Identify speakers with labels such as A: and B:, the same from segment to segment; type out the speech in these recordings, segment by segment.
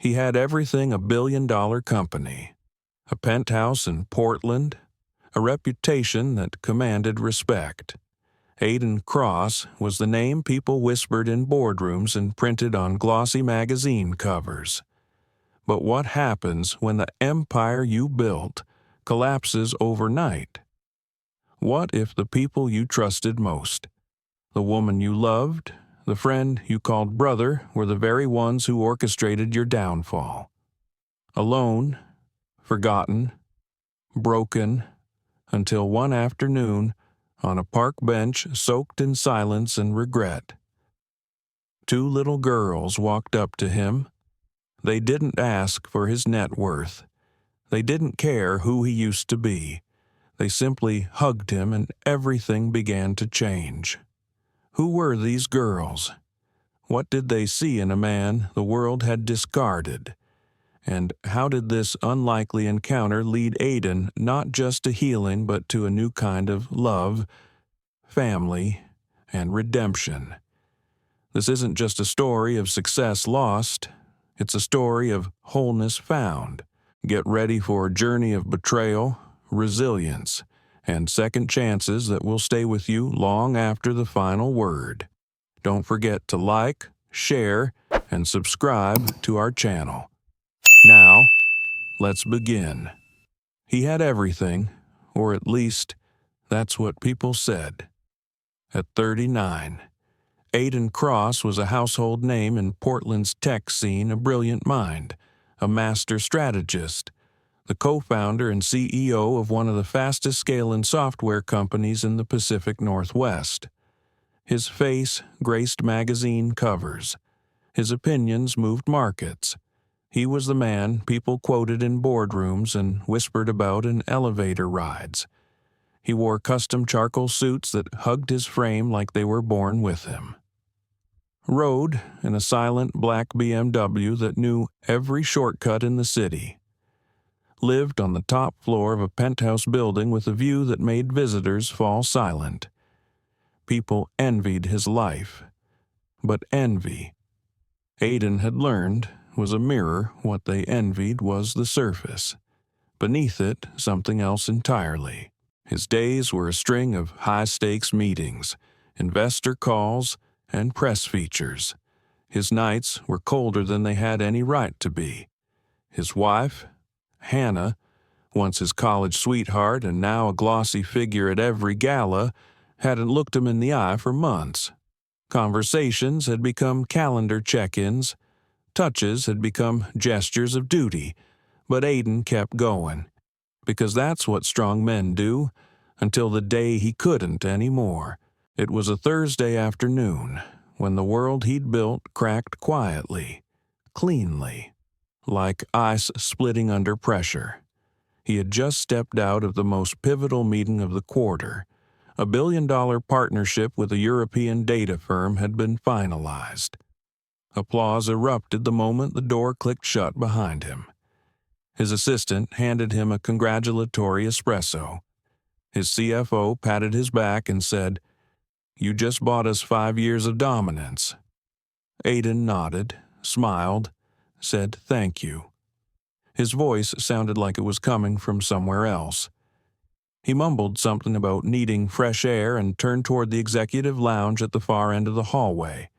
A: He had everything a billion-dollar company, a penthouse in Portland, a reputation that commanded respect. Aidan Cross was the name people whispered in boardrooms and printed on glossy magazine covers. But what happens when the empire you built collapses overnight? What if the people you trusted most, the woman you loved, the friend you called brother, were the very ones who orchestrated your downfall? Alone, forgotten, broken, until one afternoon, on a park bench soaked in silence and regret, two little girls walked up to him. They didn't ask for his net worth. They didn't care who he used to be. They simply hugged him and everything began to change. Who were these girls? What did they see in a man the world had discarded? And how did this unlikely encounter lead Aidan not just to healing but to a new kind of love, family, and redemption? This isn't just a story of success lost. It's a story of wholeness found. Get ready for a journey of betrayal, resilience, and second chances that will stay with you long after the final word. Don't forget to like, share, and subscribe to our channel. Now, let's begin. He had everything, or at least, that's what people said. At 39, Aidan Cross was a household name in Portland's tech scene, a brilliant mind, a master strategist, the co-founder and CEO of one of the fastest-scaling software companies in the Pacific Northwest. His face graced magazine covers. His opinions moved markets. He was the man people quoted in boardrooms and whispered about in elevator rides. He wore custom charcoal suits that hugged his frame like they were born with him. Rode in a silent black BMW that knew every shortcut in the city. Lived on the top floor of a penthouse building with a view that made visitors fall silent. People envied his life. But envy, Aidan had learned, was a mirror. What they envied was the surface. Beneath it, something else entirely. His days were a string of high-stakes meetings, investor calls, and press features. His nights were colder than they had any right to be. His wife, Hannah, once his college sweetheart and now a glossy figure at every gala, hadn't looked him in the eye for months. Conversations had become calendar check-ins. Touches had become gestures of duty. But Aidan kept going, because that's what strong men do, until the day he couldn't anymore. It was a Thursday afternoon, when the world he'd built cracked quietly, cleanly, like ice splitting under pressure. He had just stepped out of the most pivotal meeting of the quarter. A billion-dollar partnership with a European data firm had been finalized. Applause erupted the moment the door clicked shut behind him. His assistant handed him a congratulatory espresso. His CFO patted his back and said, "You just bought us 5 years of dominance." Aidan nodded, smiled, said thank you. His voice sounded like it was coming from somewhere else. He mumbled something about needing fresh air and turned toward the executive lounge at the far end of the hallway.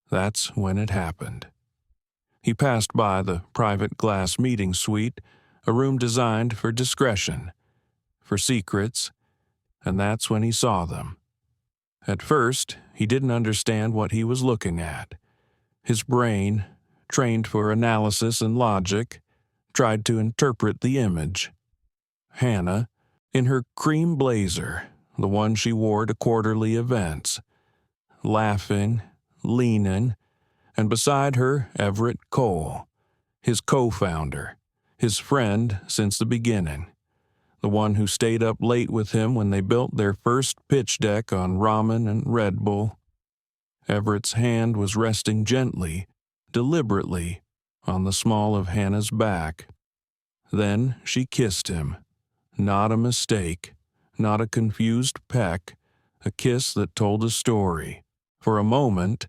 A: That's when it happened. He passed by the private glass meeting suite, a room designed for discretion, for secrets, and that's when he saw them. At first, he didn't understand what he was looking at. His brain, trained for analysis and logic, tried to interpret the image. Hannah, in her cream blazer, the one she wore to quarterly events, laughing, leaning, and beside her Everett Cole, his co-founder, his friend since the beginning, the one who stayed up late with him when they built their first pitch deck on ramen and Red Bull. Everett's hand was resting gently, deliberately, on the small of Hannah's back. Then she kissed him. Not a mistake, not a confused peck, a kiss that told a story. For a moment,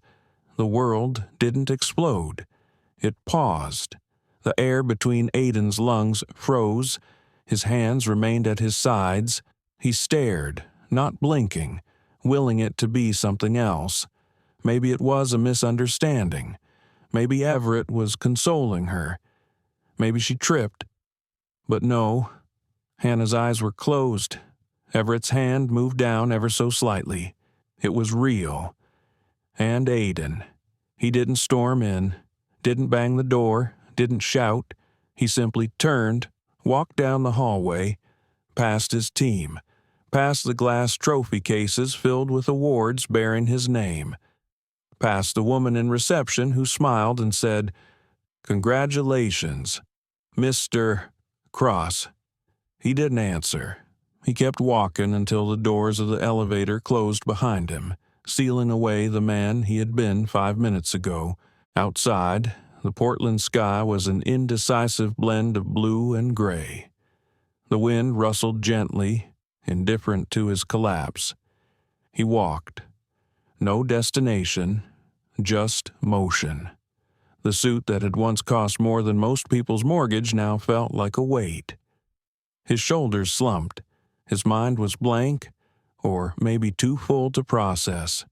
A: the world didn't explode. It paused. The air between Aidan's lungs froze. His hands remained at his sides. He stared, not blinking, willing it to be something else. Maybe it was a misunderstanding. Maybe Everett was consoling her. Maybe she tripped. But no. Hannah's eyes were closed. Everett's hand moved down ever so slightly. It was real. And Aidan. He didn't storm in, didn't bang the door, didn't shout. He simply turned, walked down the hallway, past his team, past the glass trophy cases filled with awards bearing his name, past the woman in reception who smiled and said, "Congratulations, Mr. Cross." He didn't answer. He kept walking until the doors of the elevator closed behind him, sealing away the man he had been 5 minutes ago. Outside, the Portland sky was an indecisive blend of blue and gray. The wind rustled gently, indifferent to his collapse. He walked. No destination, just motion. The suit that had once cost more than most people's mortgage now felt like a weight. His shoulders slumped. His mind was blank, or maybe too full to process.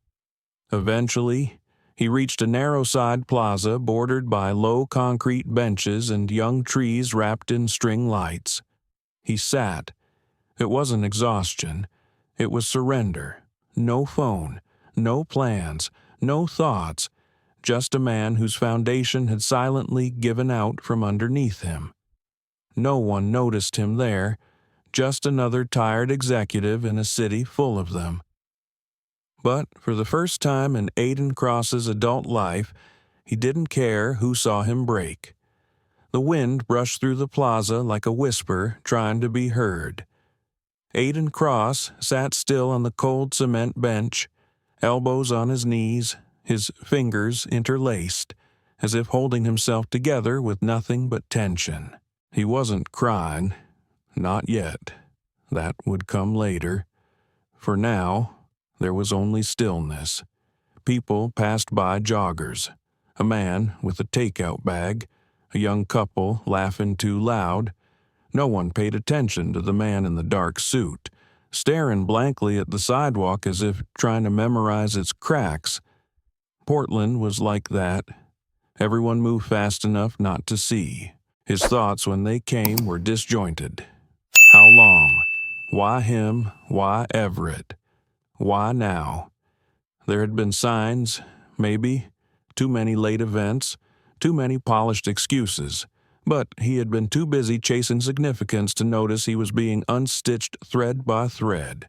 A: Eventually, he reached a narrow side plaza bordered by low concrete benches and young trees wrapped in string lights. He sat. It wasn't exhaustion. It was surrender. No phone, no plans, no thoughts, just a man whose foundation had silently given out from underneath him. No one noticed him there, just another tired executive in a city full of them. But for the first time in Aidan Cross's adult life, he didn't care who saw him break. The wind brushed through the plaza like a whisper trying to be heard. Aidan Cross sat still on the cold cement bench, elbows on his knees, his fingers interlaced, as if holding himself together with nothing but tension. He wasn't crying. Not yet. That would come later. For now, there was only stillness. People passed by joggers. A man with a takeout bag. A young couple laughing too loud. No one paid attention to the man in the dark suit, staring blankly at the sidewalk as if trying to memorize its cracks. Portland was like that. Everyone moved fast enough not to see. His thoughts, when they came, were disjointed. How long? Why him? Why Everett? Why now? There had been signs, maybe, too many late events, too many polished excuses, but he had been too busy chasing significance to notice he was being unstitched thread by thread.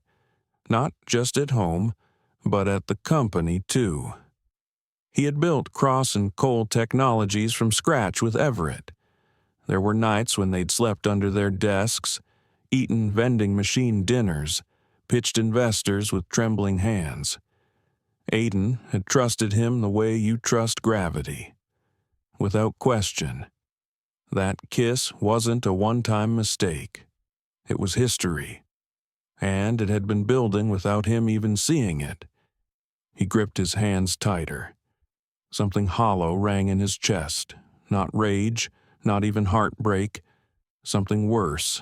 A: Not just at home, but at the company, too. He had built Cross and Cole Technologies from scratch with Everett. There were nights when they'd slept under their desks, eaten vending machine dinners, pitched investors with trembling hands. Aidan had trusted him the way you trust gravity. Without question. That kiss wasn't a one-time mistake. It was history. And it had been building without him even seeing it. He gripped his hands tighter. Something hollow rang in his chest. Not rage, not even heartbreak. Something worse.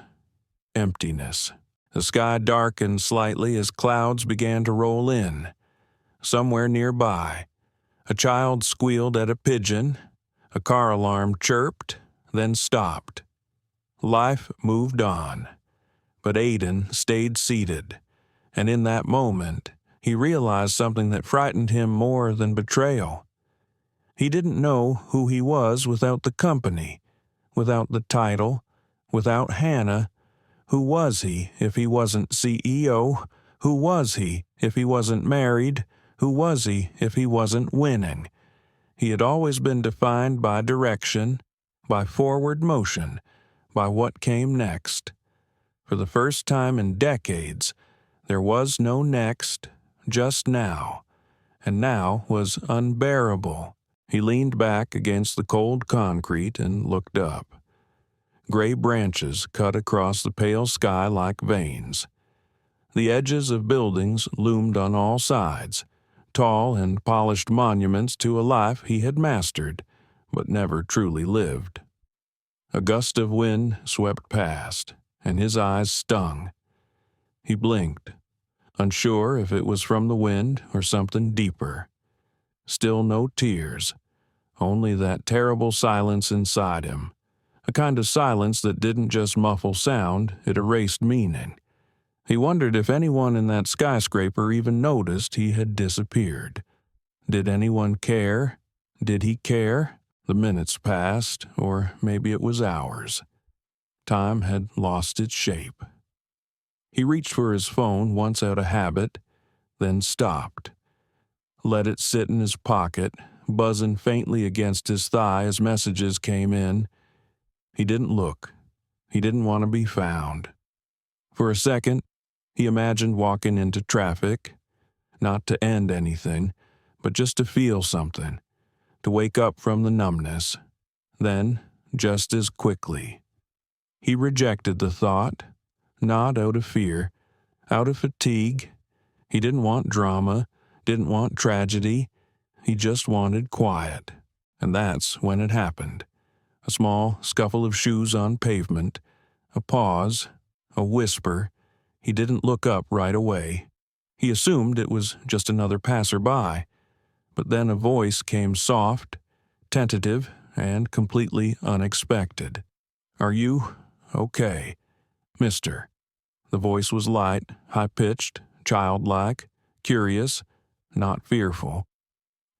A: Emptiness. The sky darkened slightly as clouds began to roll in. Somewhere nearby, a child squealed at a pigeon. A car alarm chirped, then stopped. Life moved on. But Aidan stayed seated. And in that moment, he realized something that frightened him more than betrayal. He didn't know who he was without the company, without the title, without Hannah. Who was he if he wasn't CEO? Who was he if he wasn't married? Who was he if he wasn't winning? He had always been defined by direction, by forward motion, by what came next. For the first time in decades, there was no next, just now. And now was unbearable. He leaned back against the cold concrete and looked up. Gray branches cut across the pale sky like veins. The edges of buildings loomed on all sides, tall and polished monuments to a life he had mastered, but never truly lived. A gust of wind swept past, and his eyes stung. He blinked, unsure if it was from the wind or something deeper. Still no tears, only that terrible silence inside him, a kind of silence that didn't just muffle sound, it erased meaning. He wondered if anyone in that skyscraper even noticed he had disappeared. Did anyone care? Did he care? The minutes passed, or maybe it was hours. Time had lost its shape. He reached for his phone once out of habit, then stopped. Let it sit in his pocket, buzzing faintly against his thigh as messages came in. He didn't look. He didn't want to be found. For a second, he imagined walking into traffic, not to end anything, but just to feel something, to wake up from the numbness. Then, just as quickly, he rejected the thought, not out of fear, out of fatigue. He didn't want drama, didn't want tragedy. He just wanted quiet. And that's when it happened. A small scuffle of shoes on pavement, a pause, a whisper. He didn't look up right away. He assumed it was just another passerby. But then a voice came soft, tentative, and completely unexpected. "Are you okay, mister?" The voice was light, high-pitched, childlike, curious, not fearful.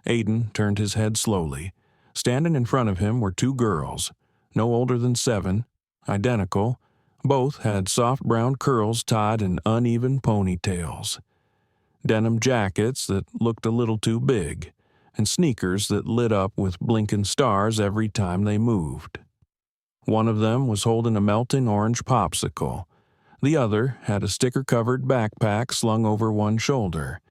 A: Aidan turned his head slowly. Standing in front of him were two girls, no older than 7, identical. Both had soft brown curls tied in uneven ponytails, denim jackets that looked a little too big, and sneakers that lit up with blinking stars every time they moved. One of them was holding a melting orange popsicle. The other had a sticker-covered backpack slung over one shoulder.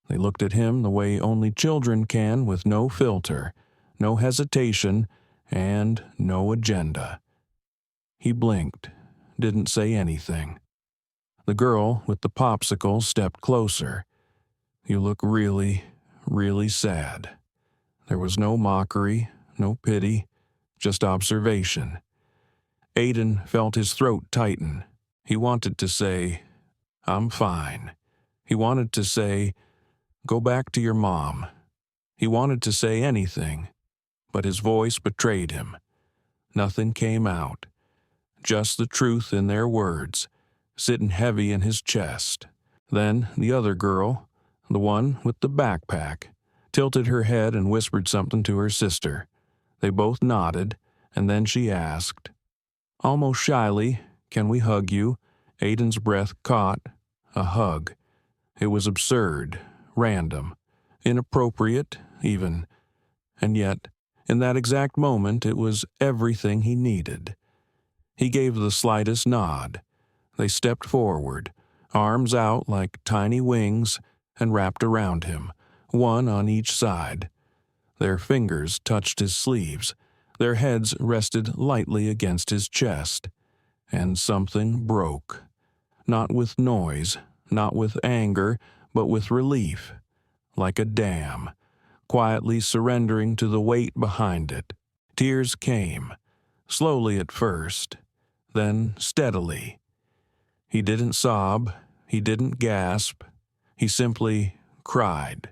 A: They looked at him the way only children can, with no filter, no hesitation, and no agenda. He blinked, didn't say anything. The girl with the popsicle stepped closer. "You look really, really sad." There was no mockery, no pity, just observation. Aidan felt his throat tighten. He wanted to say, "I'm fine." He wanted to say, "Go back to your mom." He wanted to say anything, but his voice betrayed him. Nothing came out, just the truth in their words, sitting heavy in his chest. Then the other girl, the one with the backpack, tilted her head and whispered something to her sister. They both nodded, and then she asked, almost shyly, "Can we hug you?" Aidan's breath caught. A hug. It was absurd, random, inappropriate, even. And yet, in that exact moment, it was everything he needed. He gave the slightest nod. They stepped forward, arms out like tiny wings, and wrapped around him, one on each side. Their fingers touched his sleeves. Their heads rested lightly against his chest. And something broke. Not with noise, not with anger, but with relief, like a dam, quietly surrendering to the weight behind it. Tears came, slowly at first, then steadily. He didn't sob, he didn't gasp, he simply cried.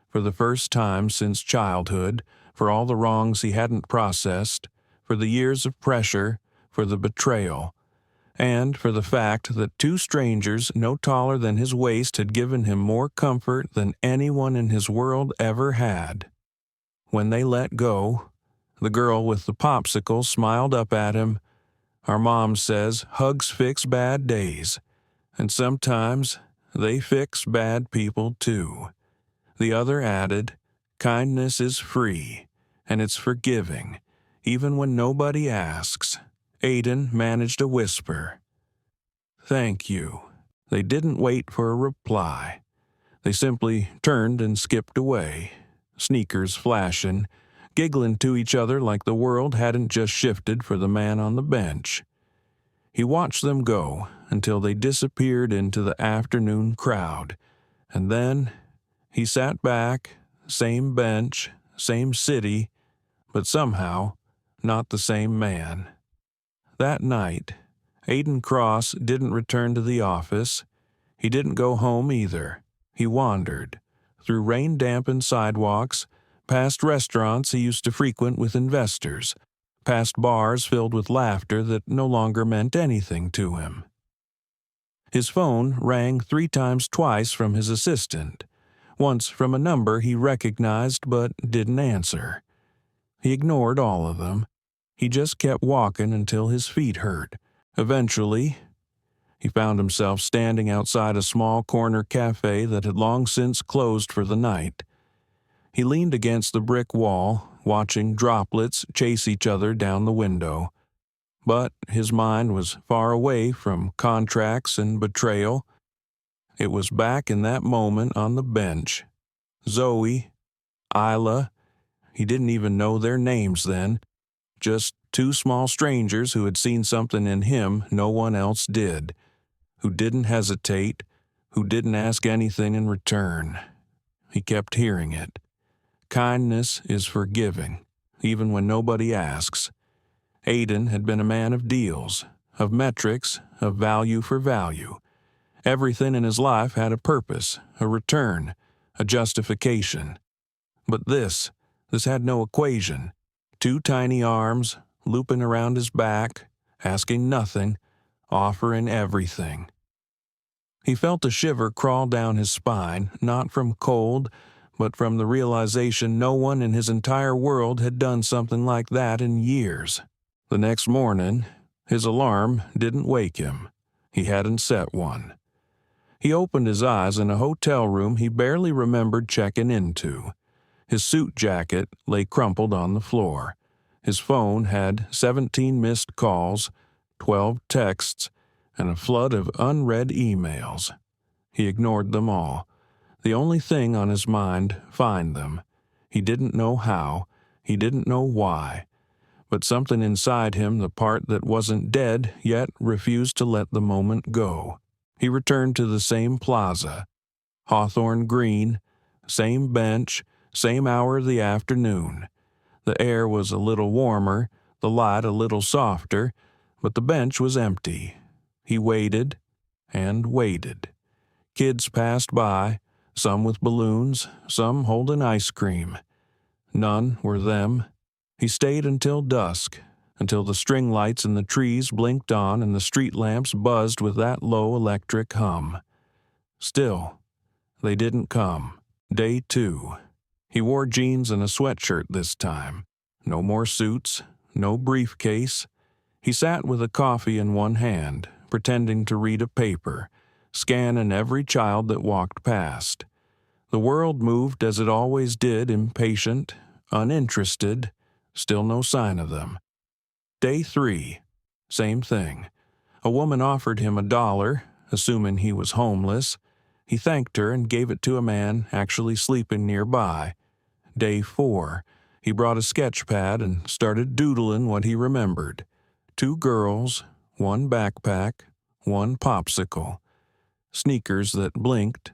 A: For the first time since childhood, for all the wrongs he hadn't processed, for the years of pressure, for the betrayal, and for the fact that two strangers no taller than his waist had given him more comfort than anyone in his world ever had. When they let go, the girl with the popsicle smiled up at him. "Our mom says hugs fix bad days, and sometimes they fix bad people too." The other added, "Kindness is free, and it's forgiving, even when nobody asks." Aidan managed a whisper. "Thank you." They didn't wait for a reply. They simply turned and skipped away, sneakers flashing, giggling to each other like the world hadn't just shifted for the man on the bench. He watched them go until they disappeared into the afternoon crowd, and then he sat back, same bench, same city, but somehow not the same man. That night, Aidan Cross didn't return to the office. He didn't go home either. He wandered through rain-dampened sidewalks, past restaurants he used to frequent with investors, past bars filled with laughter that no longer meant anything to him. His phone rang 3 times twice from his assistant, once from a number he recognized but didn't answer. He ignored all of them. He just kept walking until his feet hurt. Eventually, he found himself standing outside a small corner cafe that had long since closed for the night. He leaned against the brick wall, watching droplets chase each other down the window. But his mind was far away from contracts and betrayal. It was back in that moment on the bench. Zoe, Isla, he didn't even know their names then. Just 2 small strangers who had seen something in him no one else did, who didn't hesitate, who didn't ask anything in return. He kept hearing it. Kindness is forgiving, even when nobody asks. Aidan had been a man of deals, of metrics, of value for value. Everything in his life had a purpose, a return, a justification. But this had no equation. 2 tiny arms, looping around his back, asking nothing, offering everything. He felt a shiver crawl down his spine, not from cold, but from the realization no one in his entire world had done something like that in years. The next morning, his alarm didn't wake him. He hadn't set one. He opened his eyes in a hotel room he barely remembered checking into. His suit jacket lay crumpled on the floor. His phone had 17 missed calls, 12 texts, and a flood of unread emails. He ignored them all. The only thing on his mind, find them. He didn't know how. He didn't know why. But something inside him, the part that wasn't dead yet refused to let the moment go. He returned to the same plaza, Hawthorne Green, same bench, same hour of the afternoon. The air was a little warmer, the light a little softer, but the bench was empty. He waited and waited. Kids passed by, some with balloons, some holding ice cream. None were them. He stayed until dusk, until the string lights in the trees blinked on and the street lamps buzzed with that low electric hum. Still, they didn't come. Day 2. He wore jeans and a sweatshirt this time. No more suits, no briefcase. He sat with a coffee in one hand, pretending to read a paper, scanning every child that walked past. The world moved as it always did, impatient, uninterested, still no sign of them. Day 3. Same thing. A woman offered him $1, assuming he was homeless. He thanked her and gave it to a man actually sleeping nearby. Day 4. He brought a sketch pad and started doodling what he remembered. 2 girls, 1 backpack, 1 popsicle. Sneakers that blinked.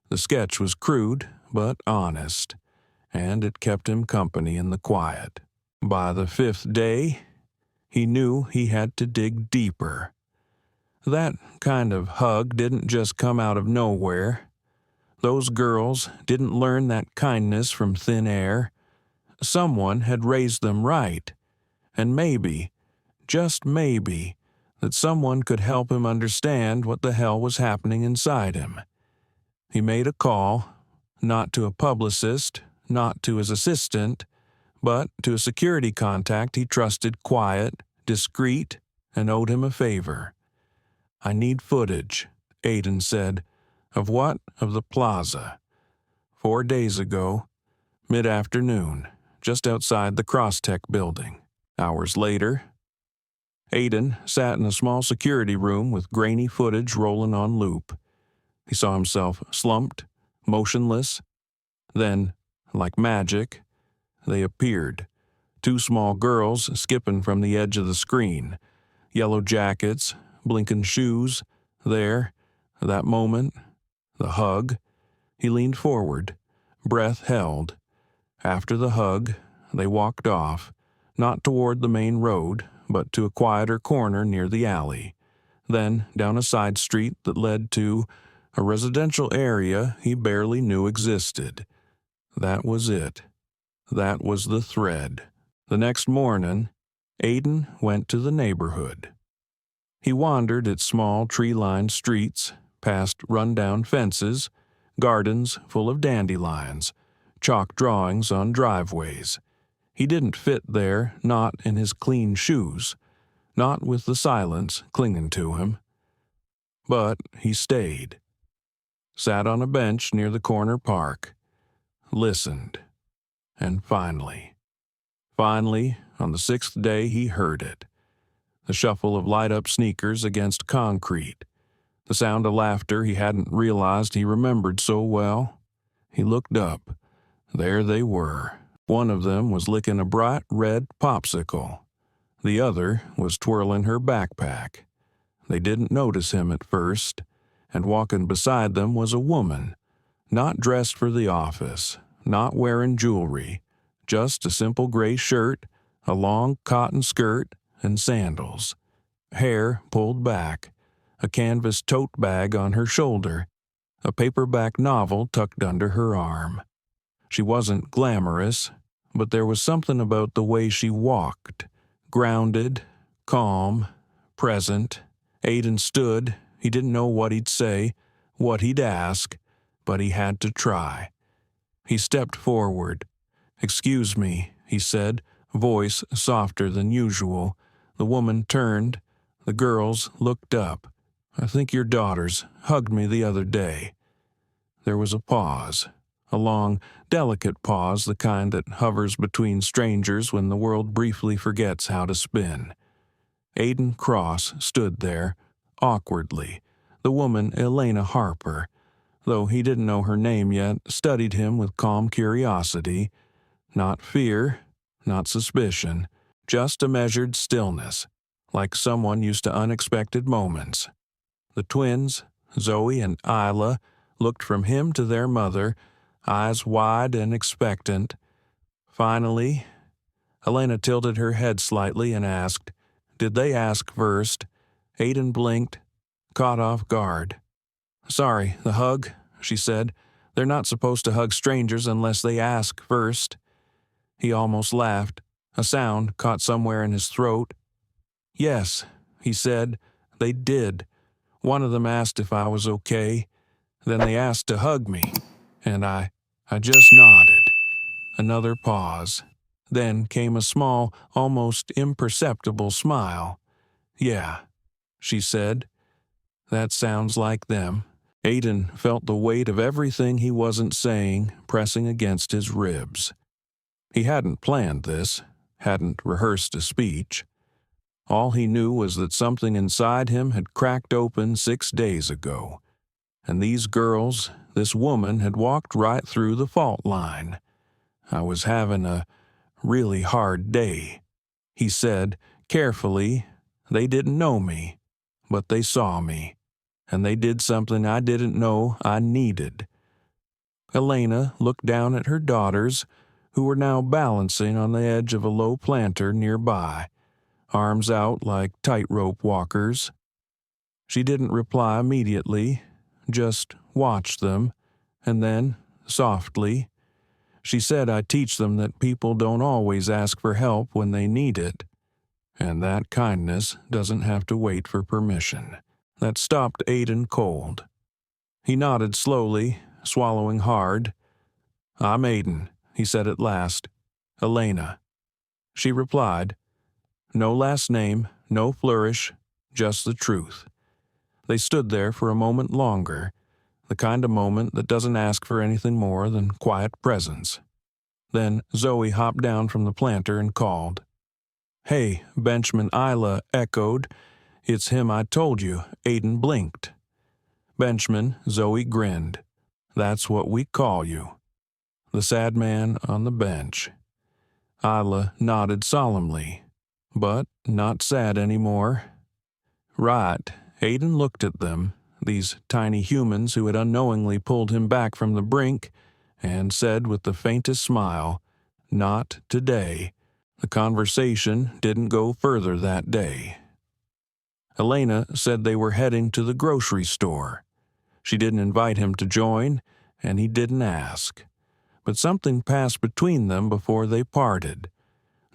A: The sketch was crude, but honest, and it kept him company in the quiet. By the 5th day, he knew he had to dig deeper. That kind of hug didn't just come out of nowhere. Those girls didn't learn that kindness from thin air. Someone had raised them right, and maybe, just maybe, that someone could help him understand what the hell was happening inside him. He made a call, not to a publicist, not to his assistant, but to a security contact he trusted quiet, discreet, and owed him a favor. "I need footage," Aidan said. "Of what?" "Of the plaza. 4 days ago, mid-afternoon, just outside the Crosstech building." Hours later, Aidan sat in a small security room with grainy footage rolling on loop. He saw himself slumped, motionless. Then, like magic, they appeared. 2 small girls skipping from the edge of the screen. Yellow jackets, blinking shoes. There, that moment, the hug. He leaned forward, breath held. After the hug, they walked off, not toward the main road, but to a quieter corner near the alley, then down a side street that led to a residential area he barely knew existed. That was it. That was the thread. The next morning, Aidan went to the neighborhood. He wandered its small tree-lined streets, past run-down fences, gardens full of dandelions, chalk drawings on driveways. He didn't fit there, not in his clean shoes, not with the silence clinging to him. But he stayed. Sat on a bench near the corner park, listened, and finally, on the 6th day he heard it. The shuffle of light-up sneakers against concrete, the sound of laughter he hadn't realized he remembered so well. He looked up. There they were. One of them was licking a bright red popsicle. The other was twirling her backpack. They didn't notice him at first, and walking beside them was a woman, not dressed for the office, not wearing jewelry, just a simple gray shirt, a long cotton skirt, and sandals. Hair pulled back, a canvas tote bag on her shoulder, a paperback novel tucked under her arm. She wasn't glamorous, but there was something about the way she walked, grounded, calm, present. Aidan stood. He didn't know what he'd say, what he'd ask, but he had to try. He stepped forward. "Excuse me," he said, voice softer than usual. The woman turned. The girls looked up. "I think your daughters hugged me the other day." There was a pause, a long, delicate pause, the kind that hovers between strangers when the world briefly forgets how to spin. Aidan Cross stood there, awkwardly. The woman, Elena Harper, though he didn't know her name yet, studied him with calm curiosity. Not fear, not suspicion, just a measured stillness, like someone used to unexpected moments. The twins, Zoe and Isla, looked from him to their mother, eyes wide and expectant. Finally, Elena tilted her head slightly and asked, "Did they ask first?" Aidan blinked, caught off guard. "Sorry, the hug," she said. "They're not supposed to hug strangers unless they ask first." He almost laughed. A sound caught somewhere in his throat. "Yes," he said, "they did. One of them asked if I was okay. Then they asked to hug me, and I just nodded." Another pause. Then came a small, almost imperceptible smile. "Yeah," she said. "That sounds like them." Aidan felt the weight of everything he wasn't saying pressing against his ribs. He hadn't planned this, hadn't rehearsed a speech. All he knew was that something inside him had cracked open 6 days ago. And these girls, this woman, had walked right through the fault line. "I was having a really hard day," he said, carefully. "They didn't know me, but they saw me, and they did something I didn't know I needed." Elena looked down at her daughters, who were now balancing on the edge of a low planter nearby, arms out like tightrope walkers. She didn't reply immediately, just watched them, and then, softly, she said, "I teach them that people don't always ask for help when they need it, and that kindness doesn't have to wait for permission." That stopped Aidan cold. He nodded slowly, swallowing hard. "I'm Aidan," he said at last. "Elena." She replied. No last name, no flourish, just the truth. They stood there for a moment longer, the kind of moment that doesn't ask for anything more than quiet presence. Then Zoe hopped down from the planter and called. "Hey," benchman Isla echoed. "It's him I told you." Aidan blinked. "Benchman," Zoe grinned. "That's what we call you." The sad man on the bench. Isla nodded solemnly, but not sad anymore. Right, Aidan looked at them, these tiny humans who had unknowingly pulled him back from the brink, and said with the faintest smile, Not today. The conversation didn't go further that day. Elena said they were heading to the grocery store. She didn't invite him to join, and he didn't ask. But something passed between them before they parted.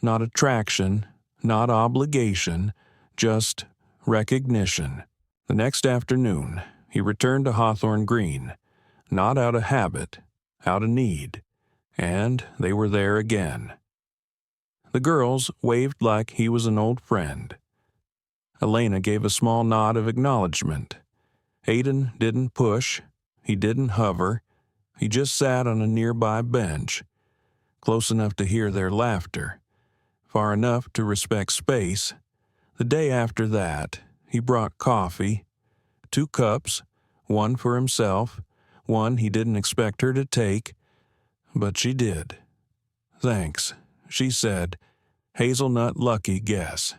A: Not attraction, not obligation, just recognition. The next afternoon, he returned to Hawthorne Green, not out of habit, out of need, and they were there again. The girls waved like he was an old friend. Elena gave a small nod of acknowledgement. Aidan didn't push, he didn't hover, he just sat on a nearby bench, close enough to hear their laughter, far enough to respect space. The day after that, he brought coffee, 2 cups, one for himself, one he didn't expect her to take, but she did. "Thanks," she said. "Hazelnut lucky guess."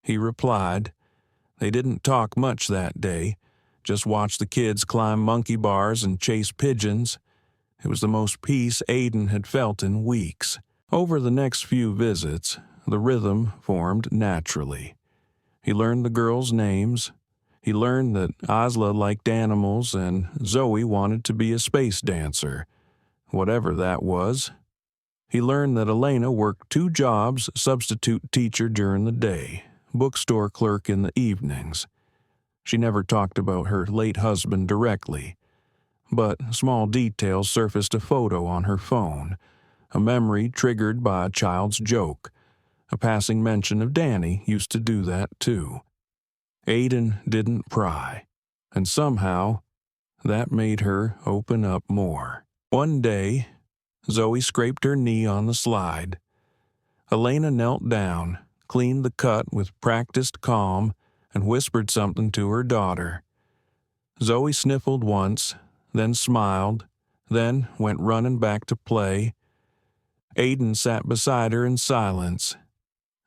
A: He replied. They didn't talk much that day, just watched the kids climb monkey bars and chase pigeons. It was the most peace Aidan had felt in weeks. Over the next few visits, the rhythm formed naturally. He learned the girls' names. He learned that Asla liked animals and Zoe wanted to be a space dancer, whatever that was. He learned that Elena worked 2 jobs, substitute teacher during the day, bookstore clerk in the evenings. She never talked about her late husband directly, but small details surfaced: a photo on her phone, a memory triggered by a child's joke, a passing mention of Danny used to do that too. Aidan didn't pry, and somehow that made her open up more. One day, Zoe scraped her knee on the slide. Elena knelt down, cleaned the cut with practiced calm, and whispered something to her daughter. Zoe sniffled once, then smiled, then went running back to play. Aidan sat beside her in silence.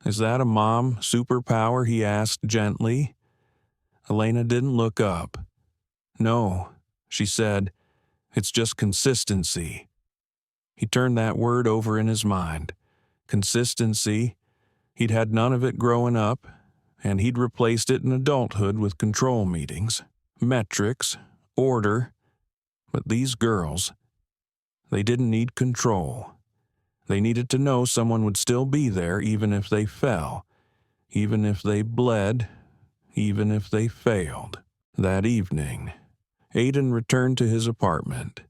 A: "Is that a mom superpower?" he asked gently. Elena didn't look up. "No," she said, "it's just consistency." He turned that word over in his mind. Consistency. He'd had none of it growing up, and he'd replaced it in adulthood with control meetings, metrics, order. But these girls, they didn't need control. They needed to know someone would still be there even if they fell, even if they bled, even if they failed. That evening, Aidan returned to his apartment.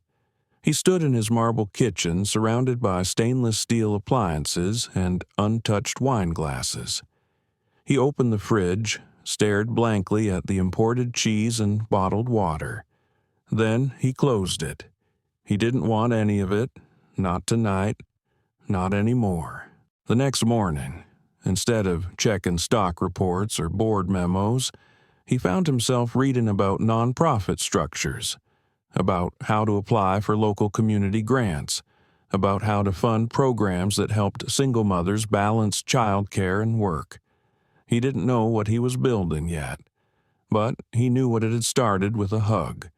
A: He stood in his marble kitchen surrounded by stainless steel appliances and untouched wine glasses. He opened the fridge, stared blankly at the imported cheese and bottled water. Then he closed it. He didn't want any of it, not tonight, not anymore. The next morning, instead of checking stock reports or board memos, he found himself reading about nonprofit structures, about how to apply for local community grants, about how to fund programs that helped single mothers balance childcare and work. He didn't know what he was building yet, but he knew what it had started with a hug,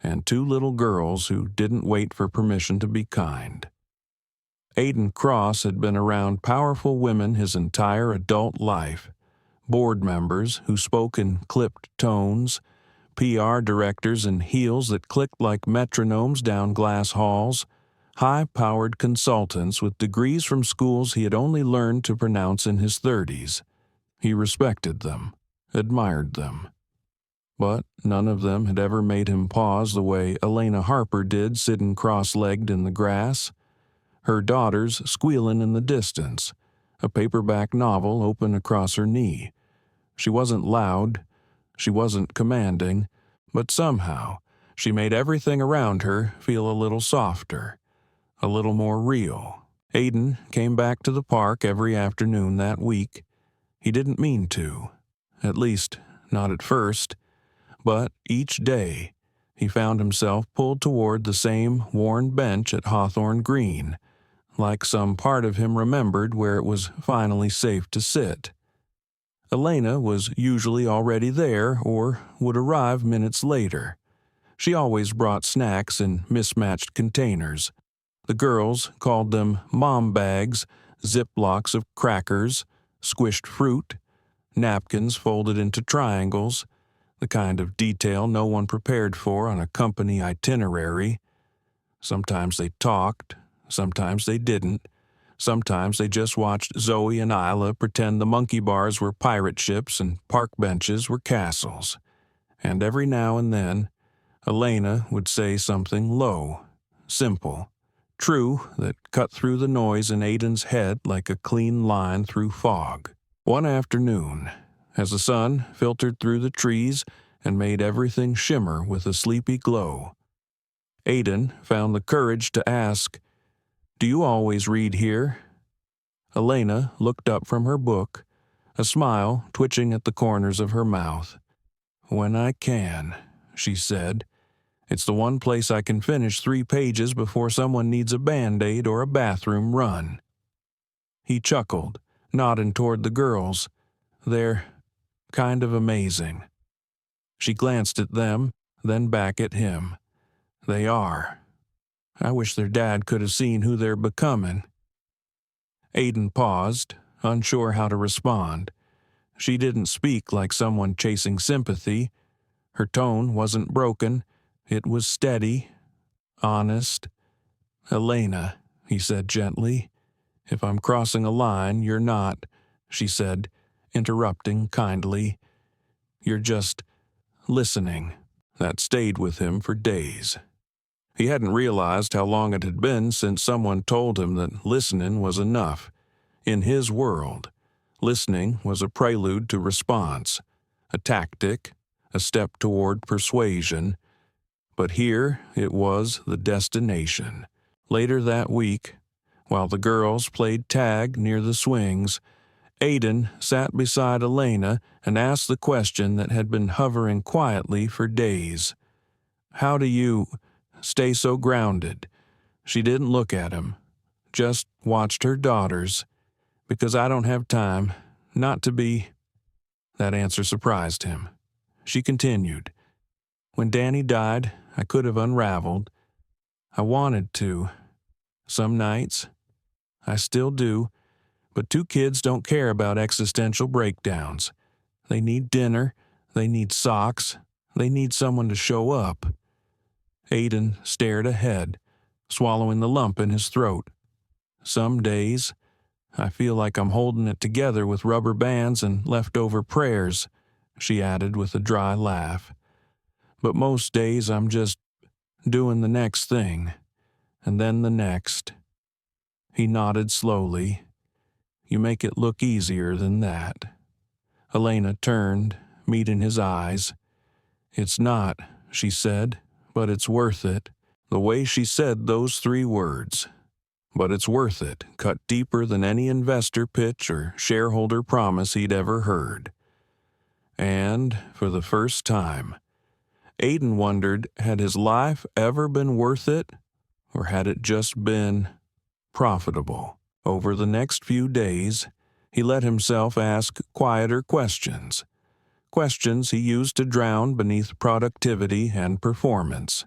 A: and 2 little girls who didn't wait for permission to be kind. Aidan Cross had been around powerful women his entire adult life, board members who spoke in clipped tones, PR directors in heels that clicked like metronomes down glass halls, high-powered consultants with degrees from schools he had only learned to pronounce in his 30s. He respected them, admired them. But none of them had ever made him pause the way Elena Harper did sitting cross-legged in the grass, her daughters squealing in the distance, a paperback novel open across her knee. She wasn't loud, she wasn't commanding, but somehow she made everything around her feel a little softer, a little more real. Aidan came back to the park every afternoon that week. He didn't mean to, at least not at first, but each day he found himself pulled toward the same worn bench at Hawthorne Green, like some part of him remembered where it was finally safe to sit. Elena was usually already there or would arrive minutes later. She always brought snacks in mismatched containers. The girls called them mom bags, ziplocs of crackers, squished fruit, napkins folded into triangles, the kind of detail no one prepared for on a company itinerary. Sometimes they talked, sometimes they didn't. Sometimes they just watched Zoe and Isla pretend the monkey bars were pirate ships and park benches were castles. And every now and then, Elena would say something low, simple, true, that cut through the noise in Aidan's head like a clean line through fog. One afternoon, as the sun filtered through the trees and made everything shimmer with a sleepy glow, Aidan found the courage to ask, "Do you always read here?" Elena looked up from her book, a smile twitching at the corners of her mouth. "When I can," she said. "It's the one place I can finish 3 pages before someone needs a Band-Aid or a bathroom run." He chuckled, nodding toward the girls. "They're kind of amazing." She glanced at them, then back at him. "They are. I wish their dad could have seen who they're becoming." Aidan paused, unsure how to respond. She didn't speak like someone chasing sympathy. Her tone wasn't broken. It was steady, honest. "Elena," he said gently. "If I'm crossing a line, you're not," she said, interrupting kindly. "You're just listening." That stayed with him for days. He hadn't realized how long it had been since someone told him that listening was enough. In his world, listening was a prelude to response, a tactic, a step toward persuasion. But here it was the destination. Later that week, while the girls played tag near the swings, Aidan sat beside Elena and asked the question that had been hovering quietly for days. "How do you stay so grounded?" She didn't look at him, just watched her daughters. "Because I don't have time, not to be." That answer surprised him. She continued, "When Danny died, I could have unraveled. I wanted to. Some nights. I still do. But 2 kids don't care about existential breakdowns. They need dinner. They need socks. They need someone to show up." Aidan stared ahead, swallowing the lump in his throat. "Some days, I feel like I'm holding it together with rubber bands and leftover prayers," she added with a dry laugh. "But most days I'm just doing the next thing, and then the next." He nodded slowly. "You make it look easier than that." Elena turned, meeting his eyes. "It's not," she said, "but it's worth it." The way she said those 3 words, "but it's worth it," cut deeper than any investor pitch or shareholder promise he'd ever heard. And, for the first time, Aidan wondered, had his life ever been worth it, or had it just been profitable? Over the next few days, he let himself ask quieter questions. Questions he used to drown beneath productivity and performance.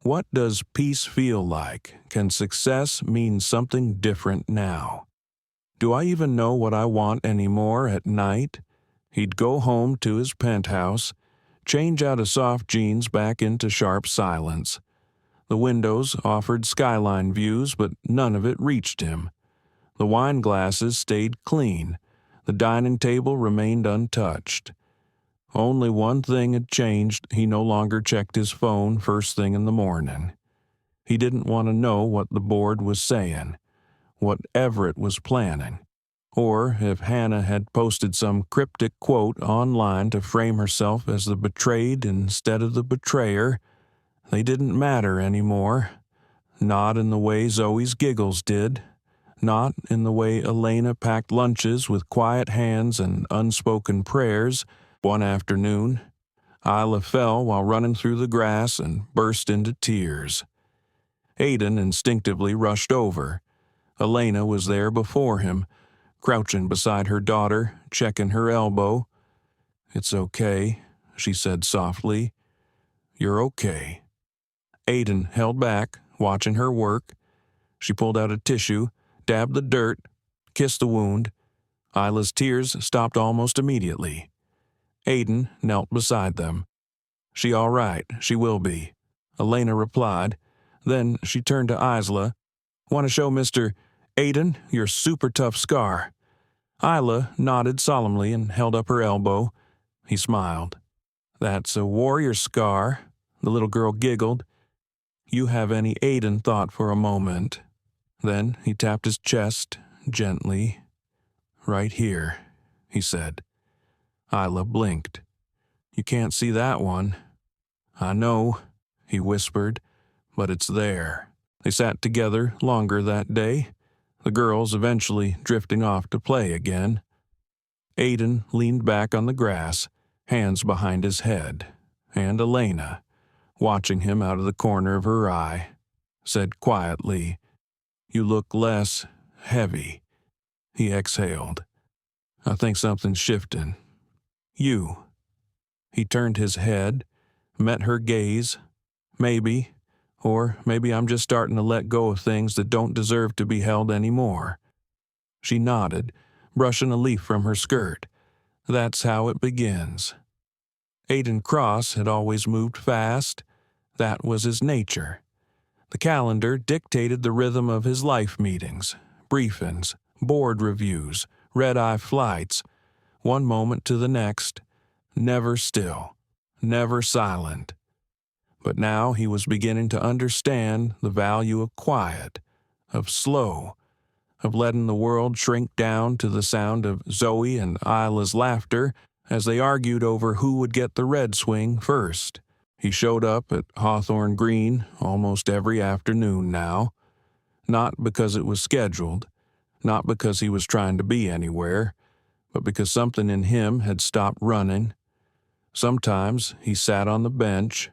A: What does peace feel like? Can success mean something different now? Do I even know what I want anymore at night? He'd go home to his penthouse, change out of soft jeans back into sharp silence. The windows offered skyline views, but none of it reached him. The wine glasses stayed clean. The dining table remained untouched. Only one thing had changed. He no longer checked his phone first thing in the morning. He didn't want to know what the board was saying, what Everett was planning, or if Hannah had posted some cryptic quote online to frame herself as the betrayed instead of the betrayer. They didn't matter anymore. Not in the way Zoe's giggles did. Not in the way Elena packed lunches with quiet hands and unspoken prayers. One afternoon, Isla fell while running through the grass and burst into tears. Aidan instinctively rushed over. Elena was there before him, crouching beside her daughter, checking her elbow. "It's okay," she said softly. "You're okay." Aidan held back, watching her work. She pulled out a tissue, dabbed the dirt, kissed the wound. Isla's tears stopped almost immediately. Aidan knelt beside them. "She all right, she will be," Elena replied. Then she turned to Isla. "Want to show Mr. Aidan your super tough scar?" Isla nodded solemnly and held up her elbow. He smiled. "That's a warrior scar," the little girl giggled. "You have any?" Aidan thought for a moment. Then he tapped his chest gently. "Right here," he said. Isla blinked. "You can't see that one." "I know," he whispered, "but it's there." They sat together longer that day, the girls eventually drifting off to play again. Aidan leaned back on the grass, hands behind his head, and Elena, watching him out of the corner of her eye, said quietly, "You look less heavy." He exhaled. "I think something's shifting. You." He turned his head, met her gaze. "Maybe, or maybe I'm just starting to let go of things that don't deserve to be held anymore." She nodded, brushing a leaf from her skirt. "That's how it begins." Aidan Cross had always moved fast. That was his nature. The calendar dictated the rhythm of his life meetings, briefings, board reviews, red-eye flights, one moment to the next, never still, never silent. But now he was beginning to understand the value of quiet, of slow, of letting the world shrink down to the sound of Zoe and Isla's laughter as they argued over who would get the red swing first. He showed up at Hawthorne Green almost every afternoon now, not because it was scheduled, not because he was trying to be anywhere, but because something in him had stopped running. Sometimes he sat on the bench.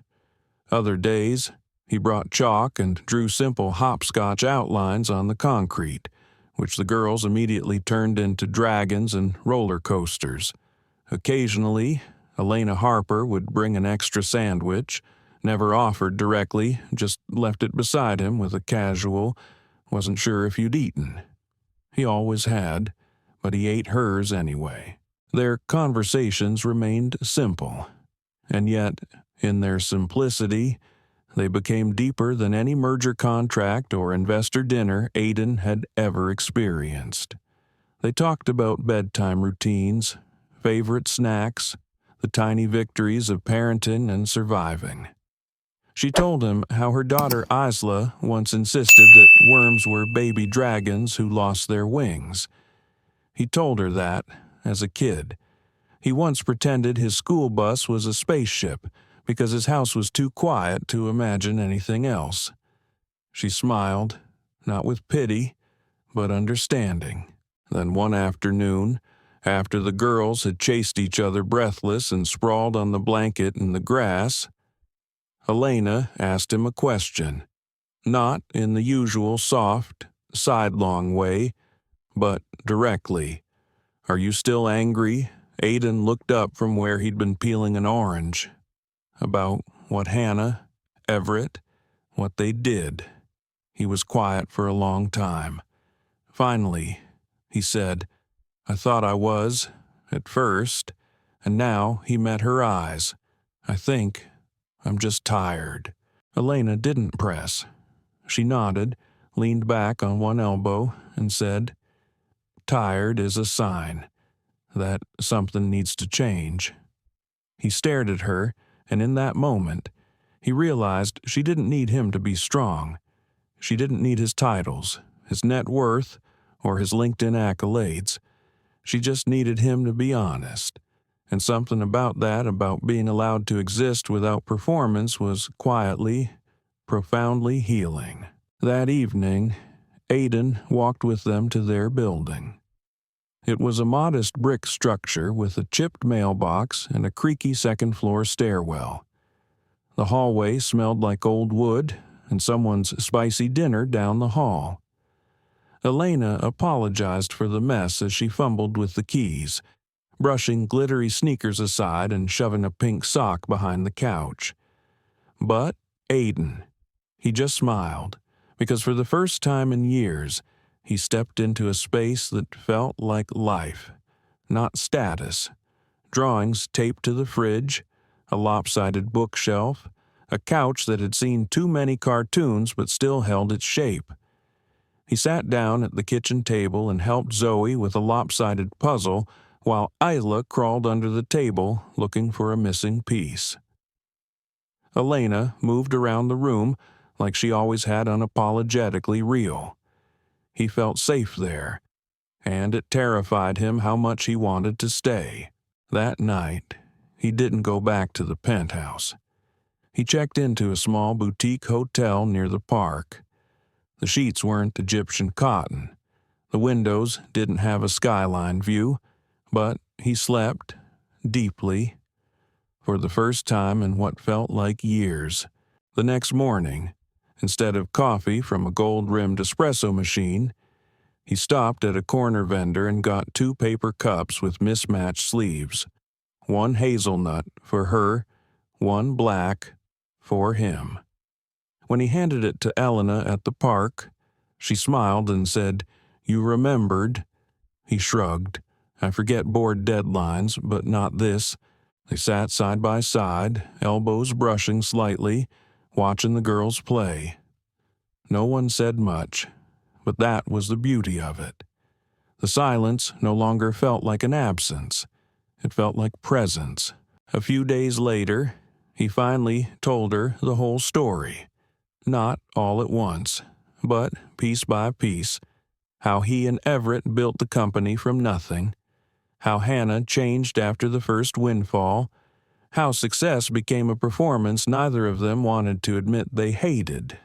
A: Other days, he brought chalk and drew simple hopscotch outlines on the concrete, which the girls immediately turned into dragons and roller coasters. Occasionally, Elena Harper would bring an extra sandwich, never offered directly, just left it beside him with a casual, "Wasn't sure if you'd eaten." He always had, but he ate hers anyway. Their conversations remained simple, and yet, in their simplicity, they became deeper than any merger contract or investor dinner Aidan had ever experienced. They talked about bedtime routines, favorite snacks, the tiny victories of parenting and surviving. She told him how her daughter Isla once insisted that worms were baby dragons who lost their wings. He told her that, as a kid. He once pretended his school bus was a spaceship because his house was too quiet to imagine anything else. She smiled, not with pity, but understanding. Then one afternoon, after the girls had chased each other breathless and sprawled on the blanket in the grass, Elena asked him a question, not in the usual soft, sidelong way, but directly. "Are you still angry?" Aidan looked up from where he'd been peeling an orange. "About what Hannah, Everett, what they did." He was quiet for a long time. Finally, he said, "I thought I was, at first," and now he met her eyes. "I think I'm just tired." Elena didn't press. She nodded, leaned back on one elbow, and said, "Tired is a sign that something needs to change." He stared at her, and in that moment, he realized she didn't need him to be strong. She didn't need his titles, his net worth, or his LinkedIn accolades. She just needed him to be honest. And something about that, about being allowed to exist without performance, was quietly, profoundly healing. That evening, Aidan walked with them to their building. It was a modest brick structure with a chipped mailbox and a creaky second-floor stairwell. The hallway smelled like old wood and someone's spicy dinner down the hall. Elena apologized for the mess as she fumbled with the keys, brushing glittery sneakers aside and shoving a pink sock behind the couch. But Aidan, he just smiled, because for the first time in years, he stepped into a space that felt like life, not status. Drawings taped to the fridge, a lopsided bookshelf, a couch that had seen too many cartoons but still held its shape. He sat down at the kitchen table and helped Zoe with a lopsided puzzle while Isla crawled under the table looking for a missing piece. Elena moved around the room like she always had, unapologetically real. He felt safe there, and it terrified him how much he wanted to stay. That night, he didn't go back to the penthouse. He checked into a small boutique hotel near the park. The sheets weren't Egyptian cotton. The windows didn't have a skyline view, but he slept deeply for the first time in what felt like years. The next morning, instead of coffee from a gold-rimmed espresso machine, he stopped at a corner vendor and got 2 paper cups with mismatched sleeves. 1 hazelnut for her, 1 black for him. When he handed it to Elena at the park, she smiled and said, "You remembered." He shrugged. "I forget board deadlines, but not this." They sat side by side, elbows brushing slightly, watching the girls play. No one said much, but that was the beauty of it. The silence no longer felt like an absence. It felt like presence. A few days later, he finally told her the whole story. Not all at once, but piece by piece. How he and Everett built the company from nothing. How Hannah changed after the first windfall. How success became a performance neither of them wanted to admit they hated.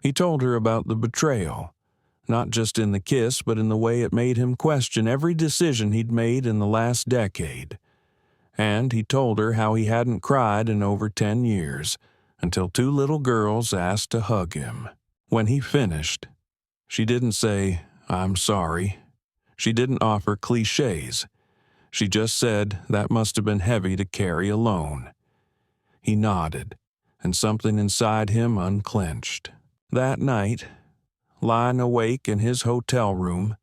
A: He told her about the betrayal, not just in the kiss, but in the way it made him question every decision he'd made in the last decade. And he told her how he hadn't cried in over 10 years, until 2 little girls asked to hug him. When he finished, she didn't say, "I'm sorry." She didn't offer cliches. She just said that must have been heavy to carry alone. He nodded, and something inside him unclenched. That night, lying awake in his hotel room,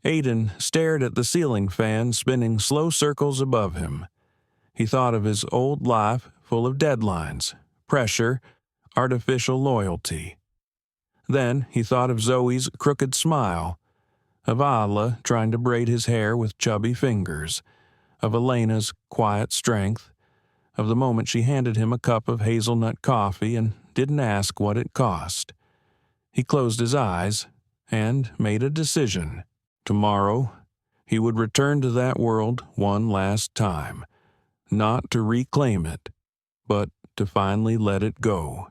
A: Aidan stared at the ceiling fan spinning slow circles above him. He thought of his old life full of deadlines, pressure, artificial loyalty. Then he thought of Zoe's crooked smile, of Isla trying to braid his hair with chubby fingers, of Elena's quiet strength, of the moment she handed him a cup of hazelnut coffee and didn't ask what it cost. He closed his eyes and made a decision. Tomorrow, he would return to that world one last time, not to reclaim it, but to finally let it go.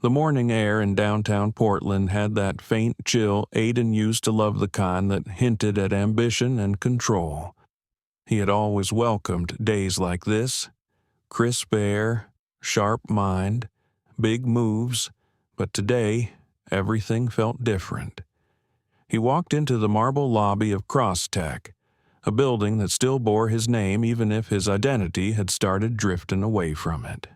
A: The morning air in downtown Portland had that faint chill Aidan used to love, the kind that hinted at ambition and control. He had always welcomed days like this: crisp air, sharp mind, big moves, but today everything felt different. He walked into the marble lobby of Cross Tech, a building that still bore his name even if his identity had started drifting away from it.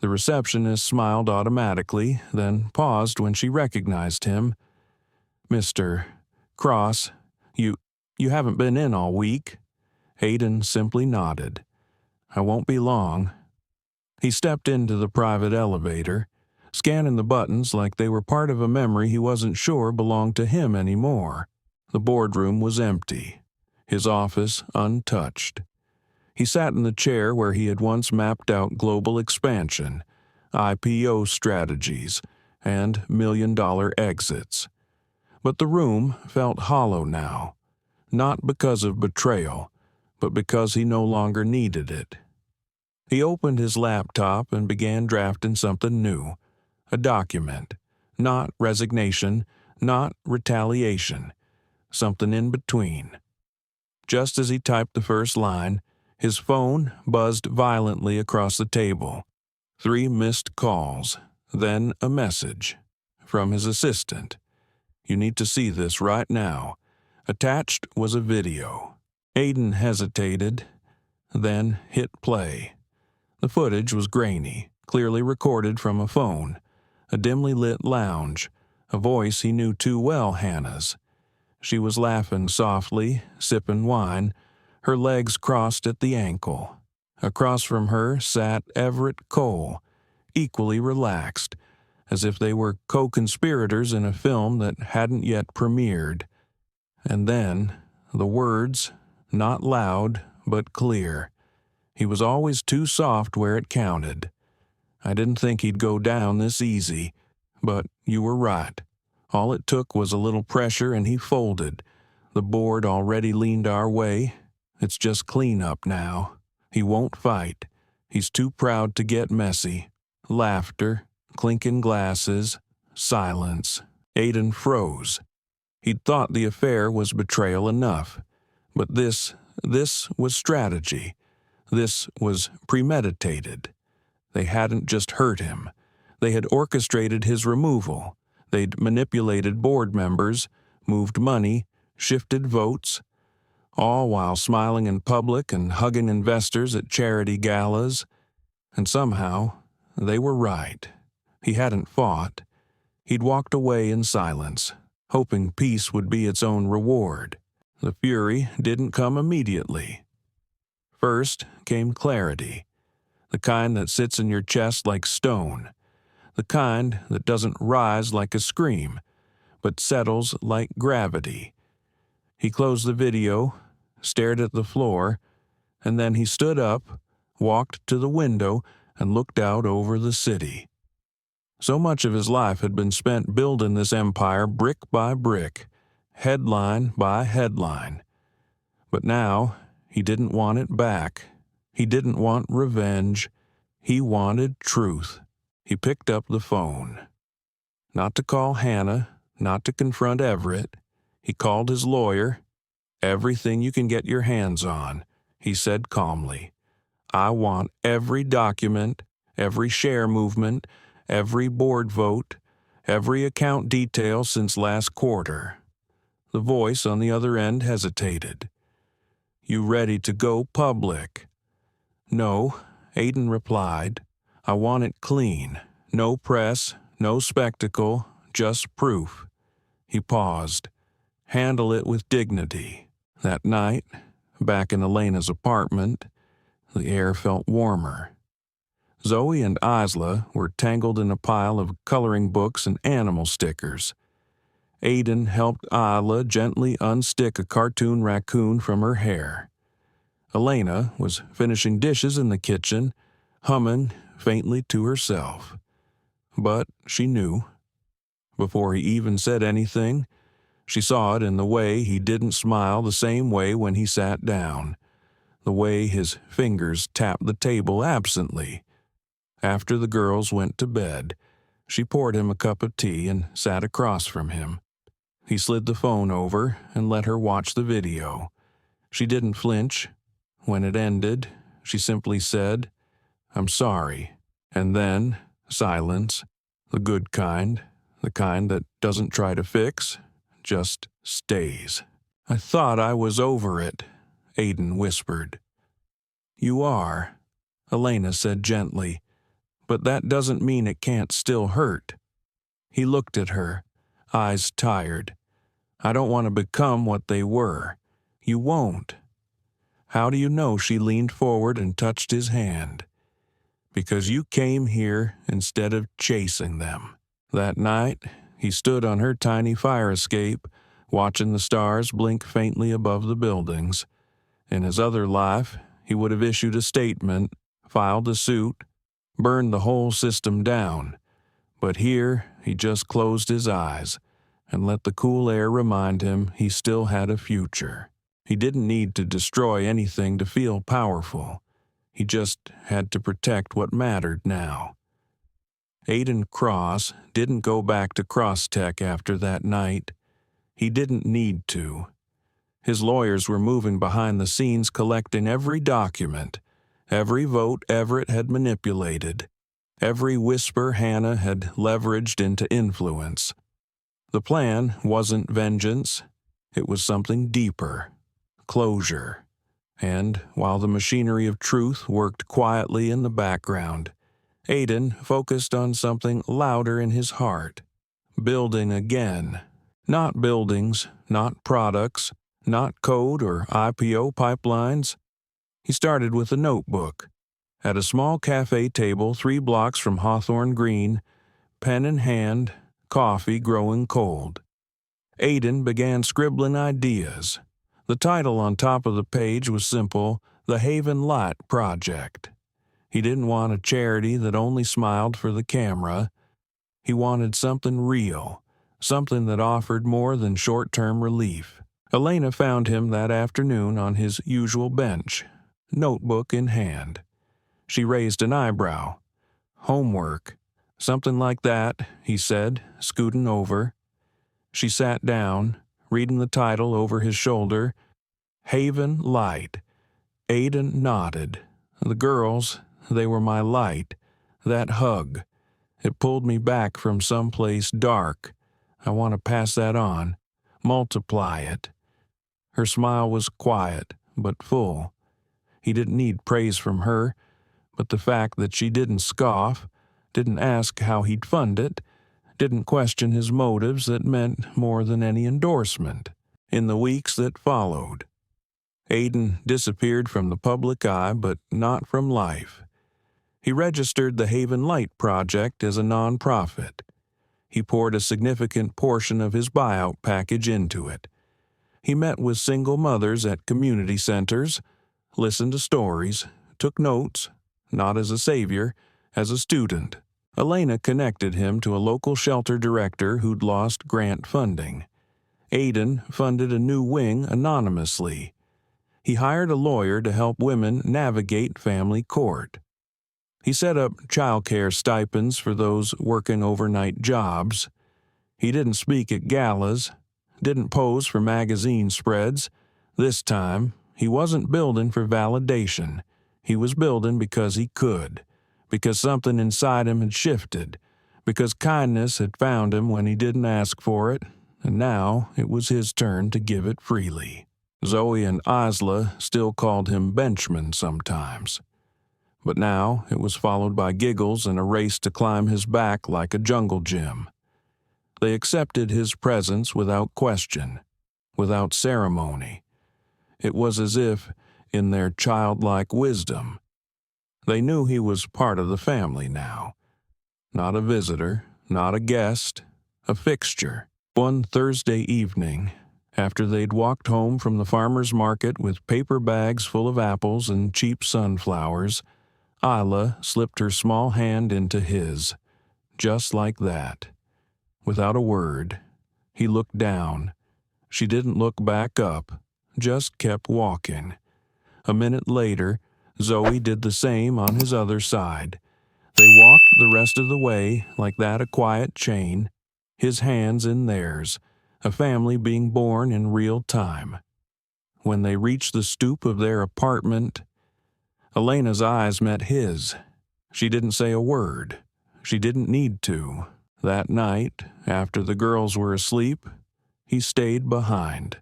A: The receptionist smiled automatically, then paused when she recognized him. "Mr. Cross, you haven't been in all week?" Aidan simply nodded. "I won't be long." He stepped into the private elevator, scanning the buttons like they were part of a memory he wasn't sure belonged to him anymore. The boardroom was empty, his office untouched. He sat in the chair where he had once mapped out global expansion, IPO strategies, and million-dollar exits. But the room felt hollow now, not because of betrayal, but because he no longer needed it. He opened his laptop and began drafting something new, a document, not resignation, not retaliation, something in between. Just as he typed the first line, his phone buzzed violently across the table. 3 missed calls, then a message from his assistant. "You need to see this right now." Attached was a video. Aidan hesitated, then hit play. The footage was grainy, clearly recorded from a phone, a dimly lit lounge, a voice he knew too well, Hannah's. She was laughing softly, sipping wine, her legs crossed at the ankle. Across from her sat Everett Cole, equally relaxed, as if they were co-conspirators in a film that hadn't yet premiered. And then, the words, not loud, but clear. He was always too soft where it counted. I didn't think he'd go down this easy, but you were right. All it took was a little pressure and he folded. The board already leaned our way. It's just cleanup now. He won't fight. He's too proud to get messy. Laughter, clinking glasses, silence. Aidan froze. He'd thought the affair was betrayal enough. But this was strategy. This was premeditated. They hadn't just hurt him. They had orchestrated his removal. They'd manipulated board members, moved money, shifted votes, all while smiling in public and hugging investors at charity galas. And somehow, they were right. He hadn't fought. He'd walked away in silence, hoping peace would be its own reward. The fury didn't come immediately. First came clarity, the kind that sits in your chest like stone, the kind that doesn't rise like a scream, but settles like gravity. He closed the video, stared at the floor, and then he stood up, walked to the window, and looked out over the city. So much of his life had been spent building this empire brick by brick, headline by headline. But now, he didn't want it back. He didn't want revenge. He wanted truth. He picked up the phone. Not to call Hannah, not to confront Everett. He called his lawyer. "Everything you can get your hands on," he said calmly. "I want every document, every share movement, every board vote, every account detail since last quarter." The voice on the other end hesitated. "You ready to go public?" "No," Aidan replied. "I want it clean. No press, no spectacle, just proof." He paused. "Handle it with dignity." That night, back in Elena's apartment, the air felt warmer. Zoe and Isla were tangled in a pile of coloring books and animal stickers. Aidan helped Isla gently unstick a cartoon raccoon from her hair. Elena was finishing dishes in the kitchen, humming faintly to herself. But she knew. Before he even said anything, she saw it in the way he didn't smile the same way when he sat down, the way his fingers tapped the table absently. After the girls went to bed, she poured him a cup of tea and sat across from him. He slid the phone over and let her watch the video. She didn't flinch. When it ended, she simply said, "I'm sorry." And then, silence, the good kind, the kind that doesn't try to fix, just stays. "I thought I was over it," Aidan whispered. "You are," Elena said gently, "but that doesn't mean it can't still hurt." He looked at her, eyes tired. "I don't want to become what they were. You won't." "How do you know?" She leaned forward and touched his hand. "Because you came here instead of chasing them." That night, he stood on her tiny fire escape, watching the stars blink faintly above the buildings. In his other life, he would have issued a statement, filed a suit, burned the whole system down. But here, he just closed his eyes and let the cool air remind him he still had a future. He didn't need to destroy anything to feel powerful. He just had to protect what mattered now. Aidan Cross didn't go back to Crosstech after that night. He didn't need to. His lawyers were moving behind the scenes collecting every document, every vote Everett had manipulated, every whisper Hannah had leveraged into influence. The plan wasn't vengeance. It was something deeper. Closure. And while the machinery of truth worked quietly in the background, Aidan focused on something louder in his heart. Building again. Not buildings, not products, not code or IPO pipelines. He started with a notebook. At a small cafe table 3 blocks from Hawthorne Green, pen in hand, coffee growing cold. Aidan began scribbling ideas. The title on top of the page was simple, The Haven Light Project. He didn't want a charity that only smiled for the camera. He wanted something real, something that offered more than short-term relief. Elena found him that afternoon on his usual bench, notebook in hand. She raised an eyebrow. Homework. Something like that, he said, scooting over. She sat down, reading the title over his shoulder. Haven Light. Aidan nodded. The girls, they were my light. That hug. It pulled me back from someplace dark. I want to pass that on. Multiply it. Her smile was quiet, but full. He didn't need praise from her, but the fact that she didn't scoff, didn't ask how he'd fund it, didn't question his motives, that meant more than any endorsement. In the weeks that followed, Aidan disappeared from the public eye, but not from life. He registered the Haven Light Project as a nonprofit. He poured a significant portion of his buyout package into it. He met with single mothers at community centers, listened to stories, took notes, not as a savior, as a student. Elena connected him to a local shelter director who'd lost grant funding. Aidan funded a new wing anonymously. He hired a lawyer to help women navigate family court. He set up childcare stipends for those working overnight jobs. He didn't speak at galas, didn't pose for magazine spreads. This time, he wasn't building for validation. He was building because he could, because something inside him had shifted, because kindness had found him when he didn't ask for it, and now it was his turn to give it freely. Zoe and Isla still called him Benchman sometimes. But now it was followed by giggles and a race to climb his back like a jungle gym. They accepted his presence without question, without ceremony. It was as if, in their childlike wisdom, they knew he was part of the family now. Not a visitor, not a guest, a fixture. One Thursday evening, after they'd walked home from the farmer's market with paper bags full of apples and cheap sunflowers, Isla slipped her small hand into his, just like that. Without a word, he looked down. She didn't look back up, just kept walking. A minute later, Zoe did the same on his other side. They walked the rest of the way like that, a quiet chain, his hands in theirs, a family being born in real time. When they reached the stoop of their apartment, Elena's eyes met his. She didn't say a word. She didn't need to. That night, after the girls were asleep, he stayed behind.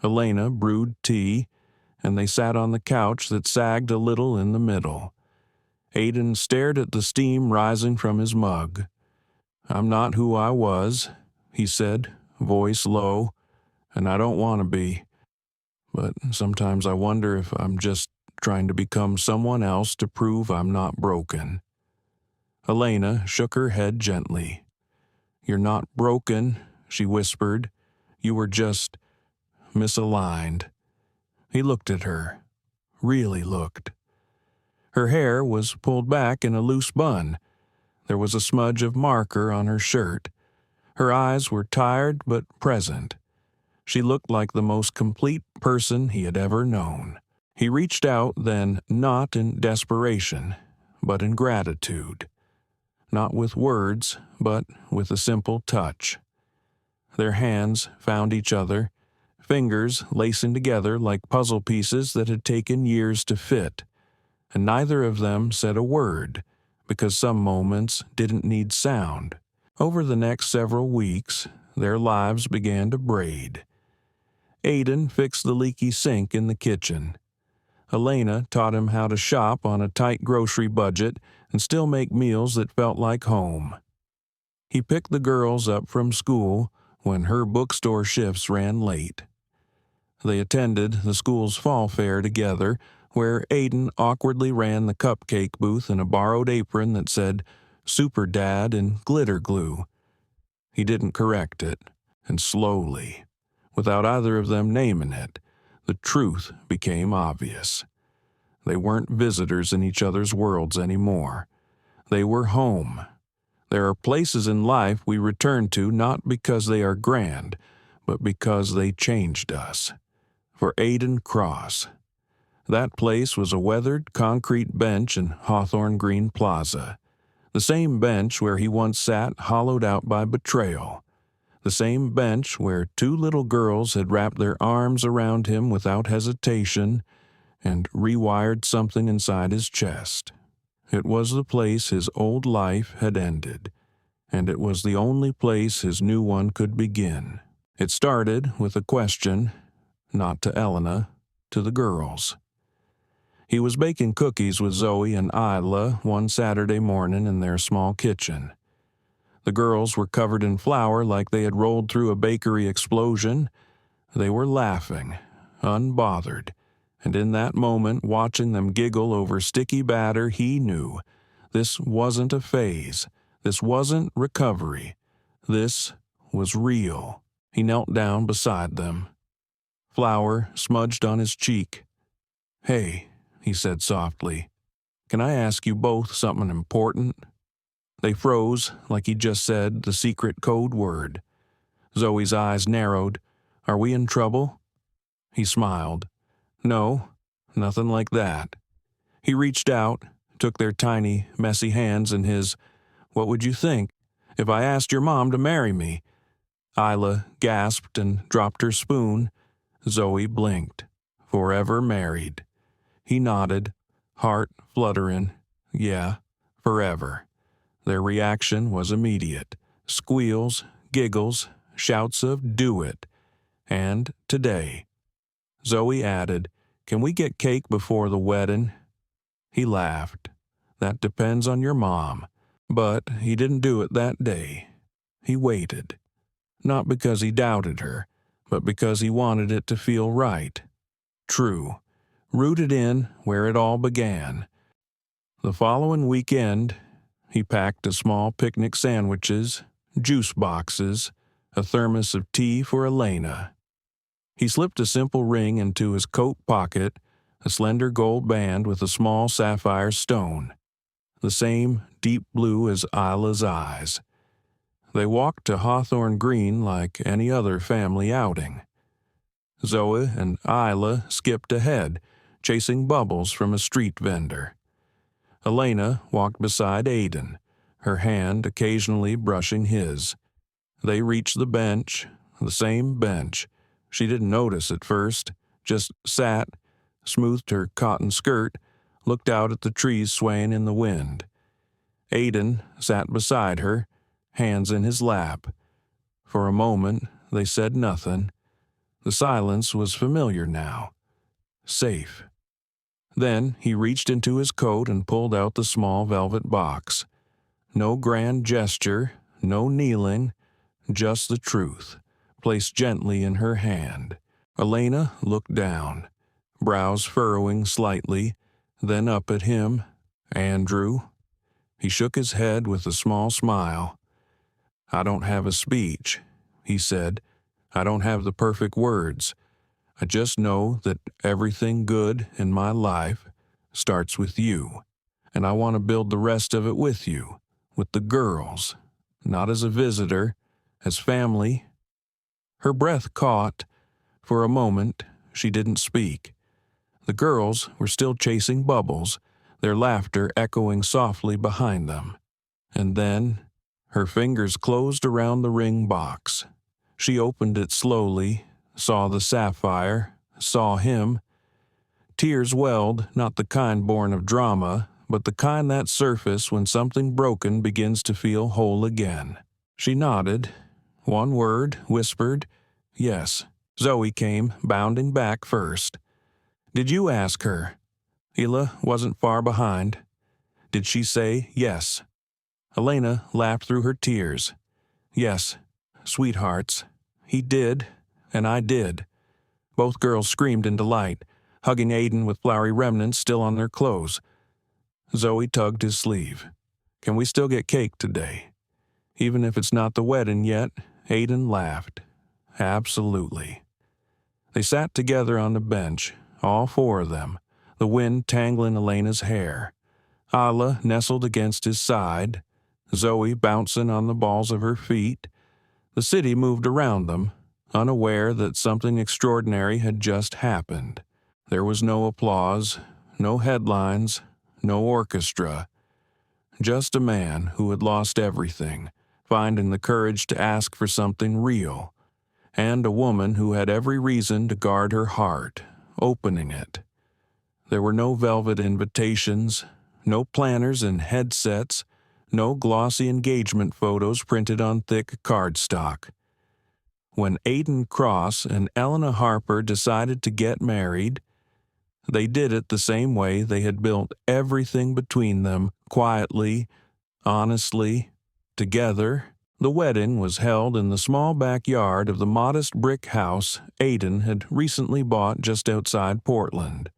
A: Elena brewed tea, and they sat on the couch that sagged a little in the middle. Aidan stared at the steam rising from his mug. "I'm not who I was," he said, voice low, "and I don't want to be. But sometimes I wonder if I'm just trying to become someone else to prove I'm not broken." Elena shook her head gently. "You're not broken," she whispered. "You were just misaligned." He looked at her, really looked. Her hair was pulled back in a loose bun. There was a smudge of marker on her shirt. Her eyes were tired but present. She looked like the most complete person he had ever known. He reached out then, not in desperation, but in gratitude. Not with words, but with a simple touch. Their hands found each other, fingers lacing together like puzzle pieces that had taken years to fit, and neither of them said a word, because some moments didn't need sound. Over the next several weeks, their lives began to braid. Aidan fixed the leaky sink in the kitchen. Elena taught him how to shop on a tight grocery budget and still make meals that felt like home. He picked the girls up from school when her bookstore shifts ran late. They attended the school's fall fair together, where Aidan awkwardly ran the cupcake booth in a borrowed apron that said Super Dad in glitter glue. He didn't correct it, and slowly, without either of them naming it, the truth became obvious. They weren't visitors in each other's worlds anymore. They were home. There are places in life we return to not because they are grand, but because they changed us. For Aidan Cross, that place was a weathered concrete bench in Hawthorne Green Plaza. The same bench where he once sat hollowed out by betrayal. The same bench where two little girls had wrapped their arms around him without hesitation and rewired something inside his chest. It was the place his old life had ended, and it was the only place his new one could begin. It started with a question, not to Elena, to the girls. He was baking cookies with Zoe and Isla one Saturday morning in their small kitchen. The girls were covered in flour like they had rolled through a bakery explosion. They were laughing, unbothered, and in that moment, watching them giggle over sticky batter, he knew this wasn't a phase. This wasn't recovery. This was real. He knelt down beside them. Flour smudged on his cheek. "Hey," he said softly, "can I ask you both something important?" They froze like he just said the secret code word. Zoe's eyes narrowed. "Are we in trouble?" He smiled. "No, nothing like that." He reached out, took their tiny, messy hands in his. "What would you think if I asked your mom to marry me?" Isla gasped and dropped her spoon. Zoe blinked. Forever married. He nodded, heart fluttering. Yeah, forever. Their reaction was immediate. Squeals, giggles, shouts of "do it." And today. Zoe added, "Can we get cake before the wedding?" He laughed. "That depends on your mom." But he didn't do it that day. He waited. Not because he doubted her, but because he wanted it to feel right. True. Rooted in where it all began. The following weekend, he packed a small picnic sandwiches, juice boxes, a thermos of tea for Elena. He slipped a simple ring into his coat pocket, a slender gold band with a small sapphire stone, the same deep blue as Isla's eyes. They walked to Hawthorne Green like any other family outing. Zoe and Isla skipped ahead, chasing bubbles from a street vendor. Elena walked beside Aidan, her hand occasionally brushing his. They reached the bench, the same bench. She didn't notice at first, just sat, smoothed her cotton skirt, looked out at the trees swaying in the wind. Aidan sat beside her, hands in his lap. For a moment, they said nothing. The silence was familiar now. Safe. Then he reached into his coat and pulled out the small velvet box. No grand gesture, no kneeling, just the truth, placed gently in her hand. Elena looked down, brows furrowing slightly, then up at him. "Andrew?" He shook his head with a small smile. "I don't have a speech," he said. "I don't have the perfect words. I just know that everything good in my life starts with you, and I want to build the rest of it with you, with the girls, not as a visitor, as family." Her breath caught. For a moment, she didn't speak. The girls were still chasing bubbles, their laughter echoing softly behind them. And then, her fingers closed around the ring box. She opened it slowly, saw the sapphire, saw him. Tears welled, not the kind born of drama, but the kind that surface when something broken begins to feel whole again. She nodded. One word, whispered, "Yes." Zoe came bounding back first. Did you ask her? Hila wasn't far behind. Did she say yes? Elena laughed through her tears. Yes, sweethearts. He did, and I did. Both girls screamed in delight, hugging Aidan with flowery remnants still on their clothes. Zoe tugged his sleeve. Can we still get cake today? Even if it's not the wedding yet, Aidan laughed. Absolutely. They sat together on the bench, all four of them, the wind tangling Elena's hair. Isla nestled against his side, Zoe bouncing on the balls of her feet. The city moved around them, unaware that something extraordinary had just happened. There was no applause, no headlines, no orchestra. Just a man who had lost everything, finding the courage to ask for something real, and a woman who had every reason to guard her heart, opening it. There were no velvet invitations, no planners and headsets, no glossy engagement photos printed on thick cardstock. When Aidan Cross and Elena Harper decided to get married, they did it the same way they had built everything between them, quietly, honestly, together. The wedding was held in the small backyard of the modest brick house Aidan had recently bought just outside Portland.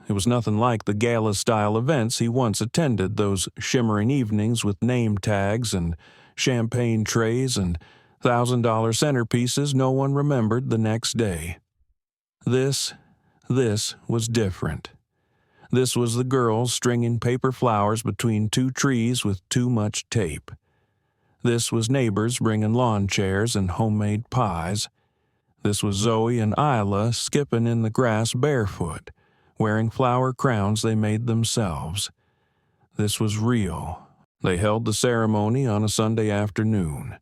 A: It was nothing like the gala-style events he once attended, those shimmering evenings with name tags and champagne trays and $1,000 centerpieces no one remembered the next day. This was different. This was the girls stringing paper flowers between two trees with too much tape. This was neighbors bringing lawn chairs and homemade pies. This was Zoe and Isla skipping in the grass barefoot, wearing flower crowns they made themselves. This was real. They held the ceremony on a Sunday afternoon.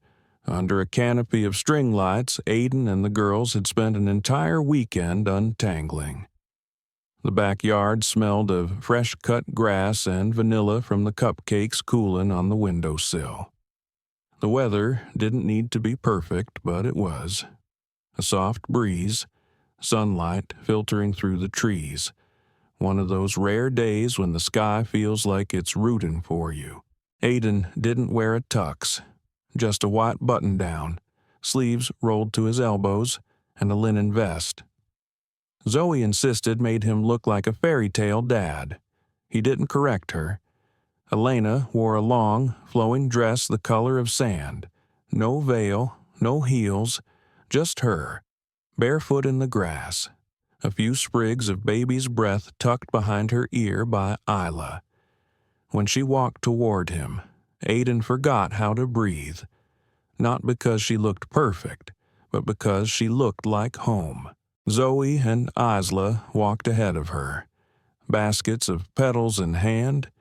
A: Under a canopy of string lights, Aidan and the girls had spent an entire weekend untangling. The backyard smelled of fresh-cut grass and vanilla from the cupcakes cooling on the windowsill. The weather didn't need to be perfect, but it was. A soft breeze, sunlight filtering through the trees. One of those rare days when the sky feels like it's rooting for you. Aidan didn't wear a tux, just a white button-down, sleeves rolled to his elbows, and a linen vest. Zoe insisted made him look like a fairy tale dad. He didn't correct her. Elena wore a long, flowing dress the color of sand. No veil, no heels, just her, barefoot in the grass. A few sprigs of baby's breath tucked behind her ear by Isla. When she walked toward him, Aidan forgot how to breathe. Not because she looked perfect, but because she looked like home. Zoe and Isla walked ahead of her, baskets of petals in hand.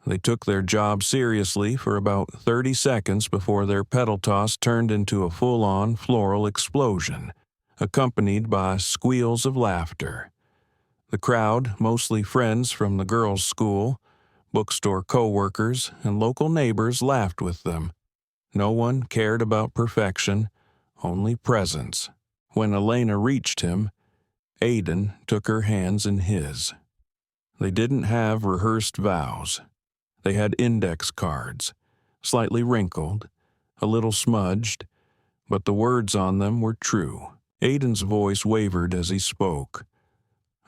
A: They took their job seriously for about 30 seconds before their petal toss turned into a full-on floral explosion, accompanied by squeals of laughter. The crowd, mostly friends from the girls' school, bookstore co-workers, and local neighbors, laughed with them. No one cared about perfection, only presence. When Elena reached him, Aidan took her hands in his. They didn't have rehearsed vows. They had index cards, slightly wrinkled, a little smudged, but the words on them were true. Aidan's voice wavered as he spoke.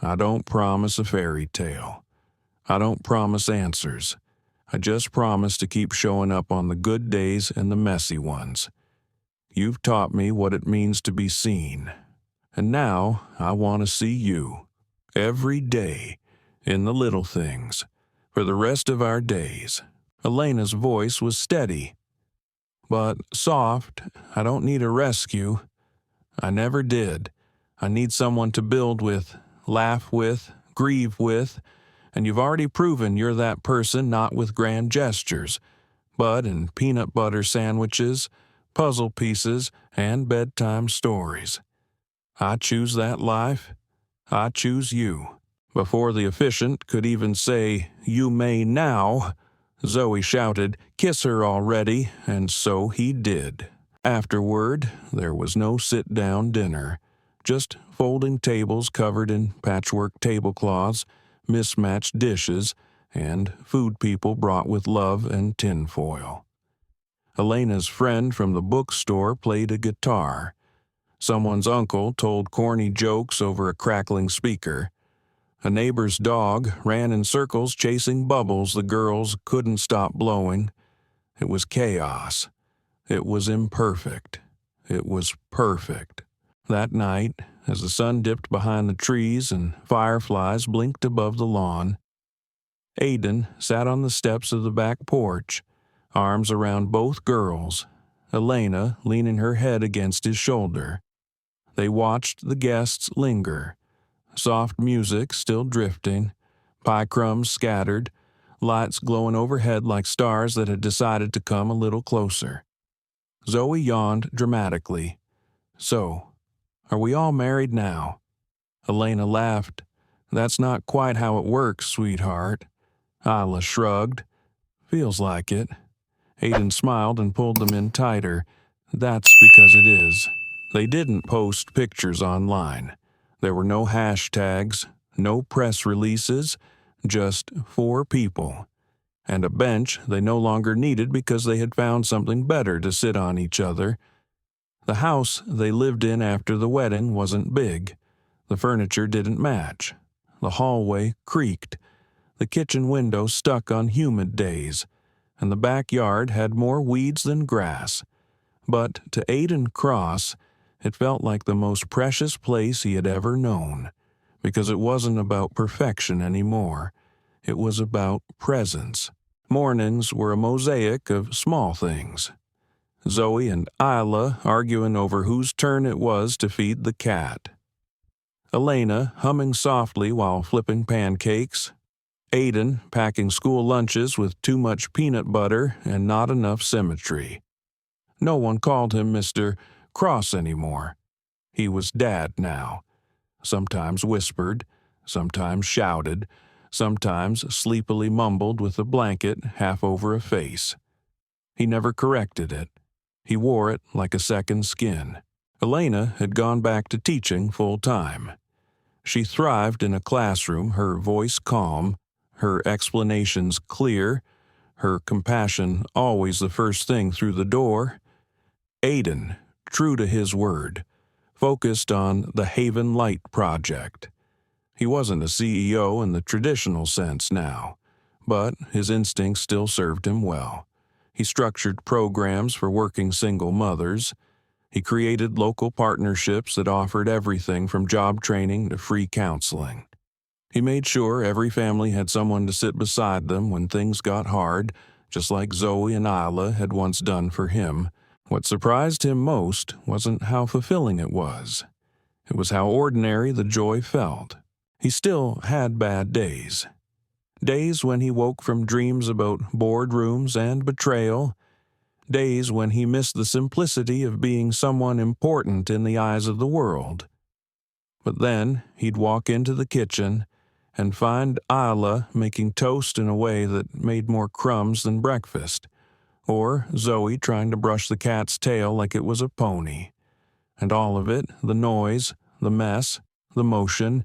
A: I don't promise a fairy tale. I don't promise answers. I just promise to keep showing up on the good days and the messy ones. You've taught me what it means to be seen. And now I want to see you. Every day, in the little things, for the rest of our days. Elena's voice was steady, but soft. I don't need a rescue. I never did. I need someone to build with, laugh with, grieve with, and you've already proven you're that person, not with grand gestures, but in peanut butter sandwiches, puzzle pieces, and bedtime stories. I choose that life. I choose you. Before the officiant could even say, "You may now," Zoe shouted, "Kiss her already," and so he did. Afterward, there was no sit-down dinner, Just folding tables covered in patchwork tablecloths, mismatched dishes, and food people brought with love and tinfoil. Elena's friend from the bookstore played a guitar. Someone's uncle told corny jokes over a crackling speaker. A neighbor's dog ran in circles chasing bubbles the girls couldn't stop blowing. It was chaos. It was imperfect. It was perfect. That night, as the sun dipped behind the trees and fireflies blinked above the lawn, Aidan sat on the steps of the back porch, arms around both girls, Elena leaning her head against his shoulder. They watched the guests linger, soft music still drifting, pie crumbs scattered, lights glowing overhead like stars that had decided to come a little closer. Zoe yawned dramatically. "So, are we all married now?" Elena laughed. "That's not quite how it works, sweetheart." Isla shrugged. "Feels like it." Aidan smiled and pulled them in tighter. "That's because it is." They didn't post pictures online. There were no hashtags, no press releases, just 4 people. And a bench they no longer needed because they had found something better to sit on each other. The house they lived in after the wedding wasn't big. The furniture didn't match. The hallway creaked. The kitchen window stuck on humid days. And the backyard had more weeds than grass. But to Aidan Cross, it felt like the most precious place he had ever known, because it wasn't about perfection anymore. It was about presence. Mornings were a mosaic of small things. Zoe and Isla arguing over whose turn it was to feed the cat. Elena humming softly while flipping pancakes. Aidan packing school lunches with too much peanut butter and not enough symmetry. No one called him Mr. Cross anymore. He was Dad now. Sometimes whispered, sometimes shouted, sometimes sleepily mumbled with a blanket half over a face. He never corrected it. He wore it like a second skin. Elena had gone back to teaching full-time. She thrived in a classroom, her voice calm, her explanations clear, her compassion always the first thing through the door. Aidan, true to his word, focused on the Haven Light Project. He wasn't a CEO in the traditional sense now, but his instincts still served him well. He structured programs for working single mothers. He created local partnerships that offered everything from job training to free counseling. He made sure every family had someone to sit beside them when things got hard, just like Zoe and Isla had once done for him. What surprised him most wasn't how fulfilling it was. It was how ordinary the joy felt. He still had bad days. Days when he woke from dreams about boardrooms and betrayal. Days when he missed the simplicity of being someone important in the eyes of the world. But then he'd walk into the kitchen and find Isla making toast in a way that made more crumbs than breakfast, or Zoe trying to brush the cat's tail like it was a pony. And all of it, the noise, the mess, the motion,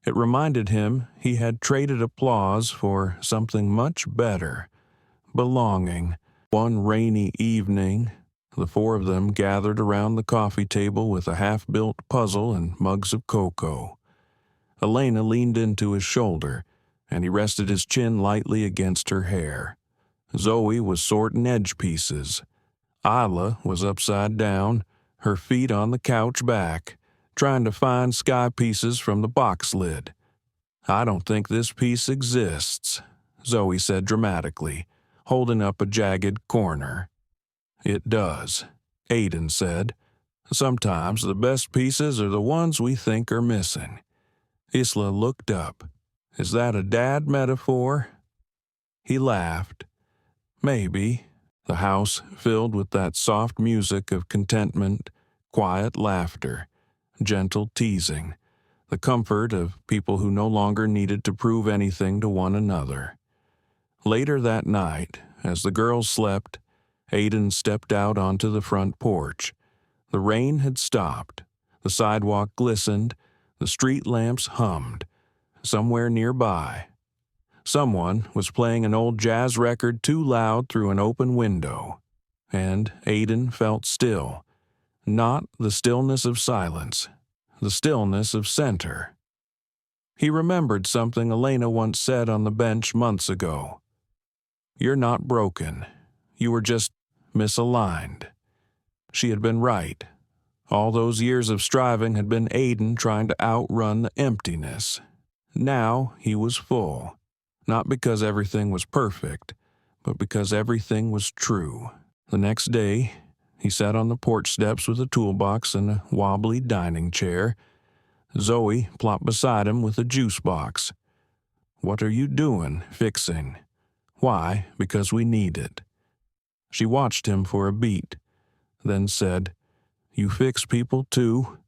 A: it reminded him he had traded applause for something much better, belonging. One rainy evening, the 4 of them gathered around the coffee table with a half-built puzzle and mugs of cocoa. Elena leaned into his shoulder, and he rested his chin lightly against her hair. Zoe was sorting edge pieces. Isla was upside down, her feet on the couch back, trying to find sky pieces from the box lid. "I don't think this piece exists," Zoe said dramatically, holding up a jagged corner. "It does," Aidan said. "Sometimes the best pieces are the ones we think are missing." Isla looked up. "Is that a dad metaphor?" He laughed. "Maybe." The house filled with that soft music of contentment, quiet laughter, gentle teasing, the comfort of people who no longer needed to prove anything to one another. Later that night, as the girls slept, Aidan stepped out onto the front porch. The rain had stopped. The sidewalk glistened, the street lamps hummed. Somewhere nearby, someone was playing an old jazz record too loud through an open window, and Aidan felt still. Not the stillness of silence, the stillness of center. He remembered something Elena once said on the bench months ago. "You're not broken. You were just misaligned." She had been right. All those years of striving had been Aidan trying to outrun the emptiness. Now he was full, not because everything was perfect, but because everything was true. The next day, he sat on the porch steps with a toolbox and a wobbly dining chair. Zoe plopped beside him with a juice box. "What are you doing, fixing?" "Why? Because we need it." She watched him for a beat, then said, "You fix people too?"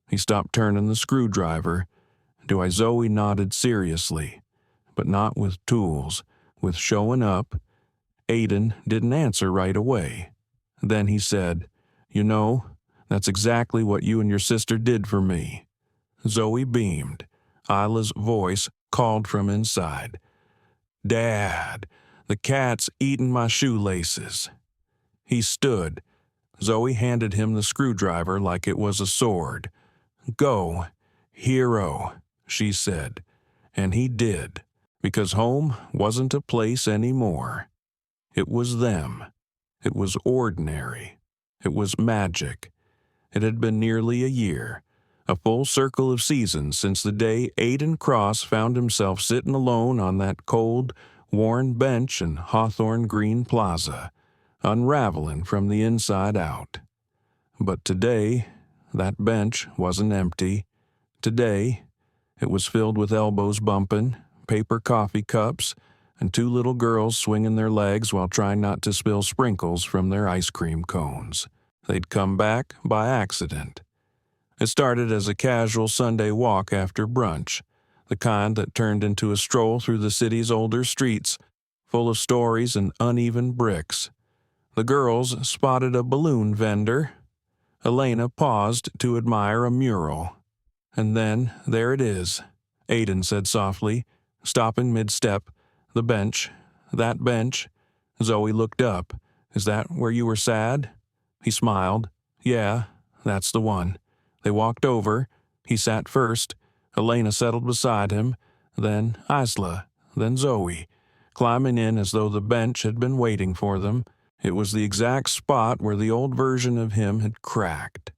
A: He stopped turning the screwdriver. Zoe nodded seriously, but not with tools, with showing up. Aidan didn't answer right away. Then he said, "You know, that's exactly what you and your sister did for me." Zoe beamed. Isla's voice called from inside. "Dad, the cat's eaten my shoelaces." He stood. Zoe handed him the screwdriver like it was a sword. "Go, hero," she said. And he did, because home wasn't a place anymore. It was them. It was ordinary. It was magic. It had been nearly a year, a full circle of seasons since the day Aidan Cross found himself sitting alone on that cold, worn bench in Hawthorne Green Plaza, unraveling from the inside out. But today, that bench wasn't empty. Today, it was filled with elbows bumping, paper coffee cups, and two little girls swinging their legs while trying not to spill sprinkles from their ice cream cones. They'd come back by accident. It started as a casual Sunday walk after brunch, the kind that turned into a stroll through the city's older streets, full of stories and uneven bricks. The girls spotted a balloon vendor. Elena paused to admire a mural. "And then there it is," Aidan said softly, stopping mid-step. "The bench. That bench." Zoe looked up. "Is that where you were sad?" He smiled. "Yeah, that's the one." They walked over. He sat first. Elena settled beside him. Then Isla. Then Zoe, climbing in as though the bench had been waiting for them. It was the exact spot where the old version of him had cracked,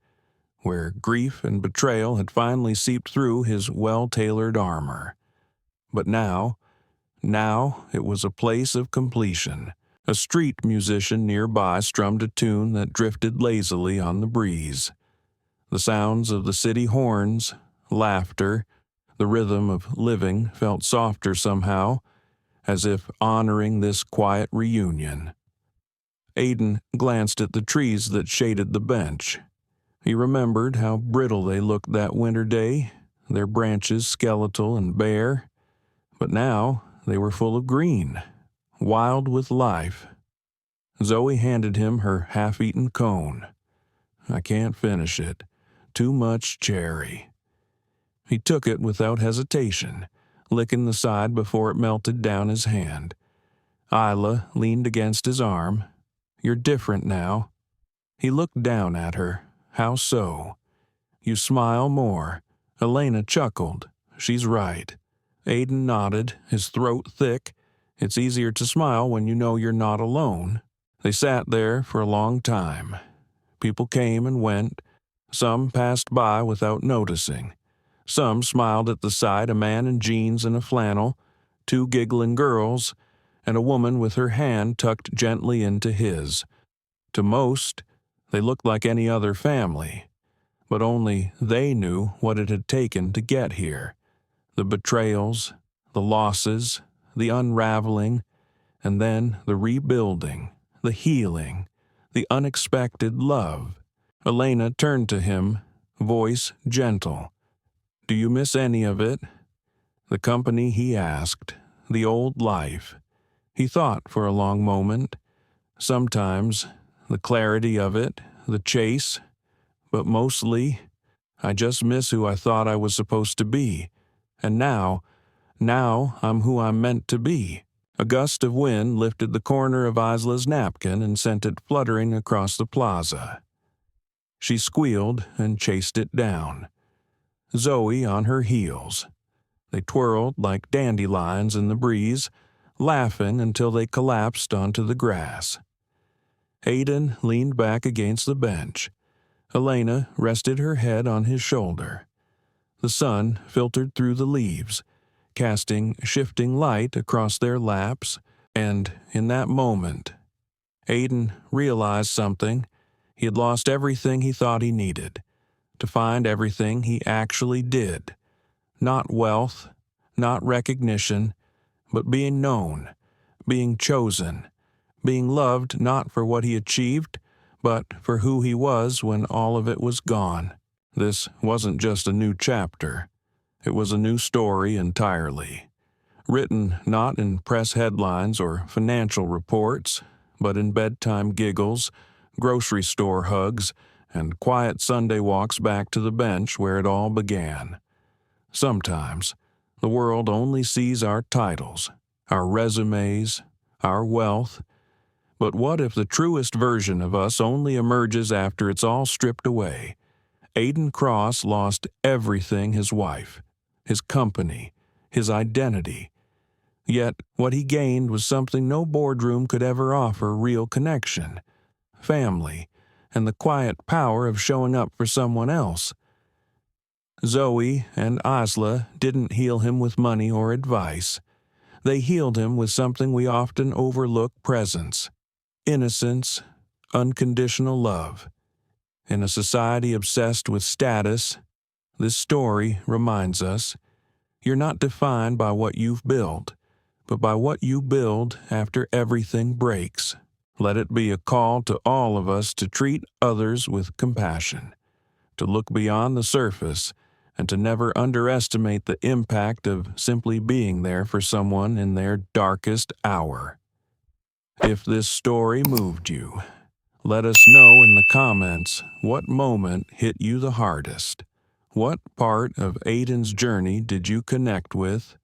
A: where grief and betrayal had finally seeped through his well-tailored armor. But now it was a place of completion. A street musician nearby strummed a tune that drifted lazily on the breeze. The sounds of the city horns, laughter, the rhythm of living felt softer somehow, as if honoring this quiet reunion. Aidan glanced at the trees that shaded the bench. He remembered how brittle they looked that winter day, their branches skeletal and bare. But now they were full of green, wild with life. Zoe handed him her half-eaten cone. "I can't finish it. Too much cherry." He took it without hesitation, licking the side before it melted down his hand. Isla leaned against his arm. "You're different now." He looked down at her. "How so?" "You smile more." Elena chuckled. "She's right." Aidan nodded, his throat thick. "It's easier to smile when you know you're not alone." They sat there for a long time. People came and went. Some passed by without noticing. Some smiled at the sight a man in jeans and a flannel, two giggling girls, and a woman with her hand tucked gently into his. To most, they looked like any other family, but only they knew what it had taken to get here. The betrayals, the losses, the unraveling, and then the rebuilding, the healing, the unexpected love. Elena turned to him, voice gentle. "Do you miss any of it?" The company, he asked. The old life. He thought for a long moment. Sometimes, the clarity of it, the chase, but mostly I just miss who I thought I was supposed to be. And now I'm who I'm meant to be." A gust of wind lifted the corner of Isla's napkin and sent it fluttering across the plaza. She squealed and chased it down. Zoe on her heels. They twirled like dandelions in the breeze, laughing until they collapsed onto the grass. Aidan leaned back against the bench. Elena rested her head on his shoulder. The sun filtered through the leaves, casting shifting light across their laps, and in that moment, Aidan realized something. He had lost everything he thought he needed, to find everything he actually did. Not wealth, not recognition, but being known, being chosen, being loved not for what he achieved, but for who he was when all of it was gone. This wasn't just a new chapter. It was a new story entirely, written not in press headlines or financial reports, but in bedtime giggles, grocery store hugs, and quiet Sunday walks back to the bench where it all began. Sometimes, the world only sees our titles, our resumes, our wealth. But what if the truest version of us only emerges after it's all stripped away? Aidan Cross lost everything: his wife, his company, his identity. Yet what he gained was something no boardroom could ever offer: real connection, family, and the quiet power of showing up for someone else. Zoe and Isla didn't heal him with money or advice. They healed him with something we often overlook: presence, innocence, unconditional love. In a society obsessed with status, this story reminds us, you're not defined by what you've built, but by what you build after everything breaks. Let it be a call to all of us to treat others with compassion, to look beyond the surface, and to never underestimate the impact of simply being there for someone in their darkest hour. If this story moved you, let us know in the comments what moment hit you the hardest. What part of Aidan's journey did you connect with?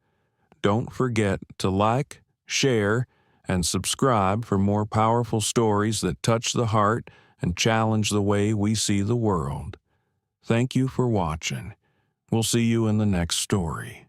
A: Don't forget to like, share, and subscribe for more powerful stories that touch the heart and challenge the way we see the world. Thank you for watching. We'll see you in the next story.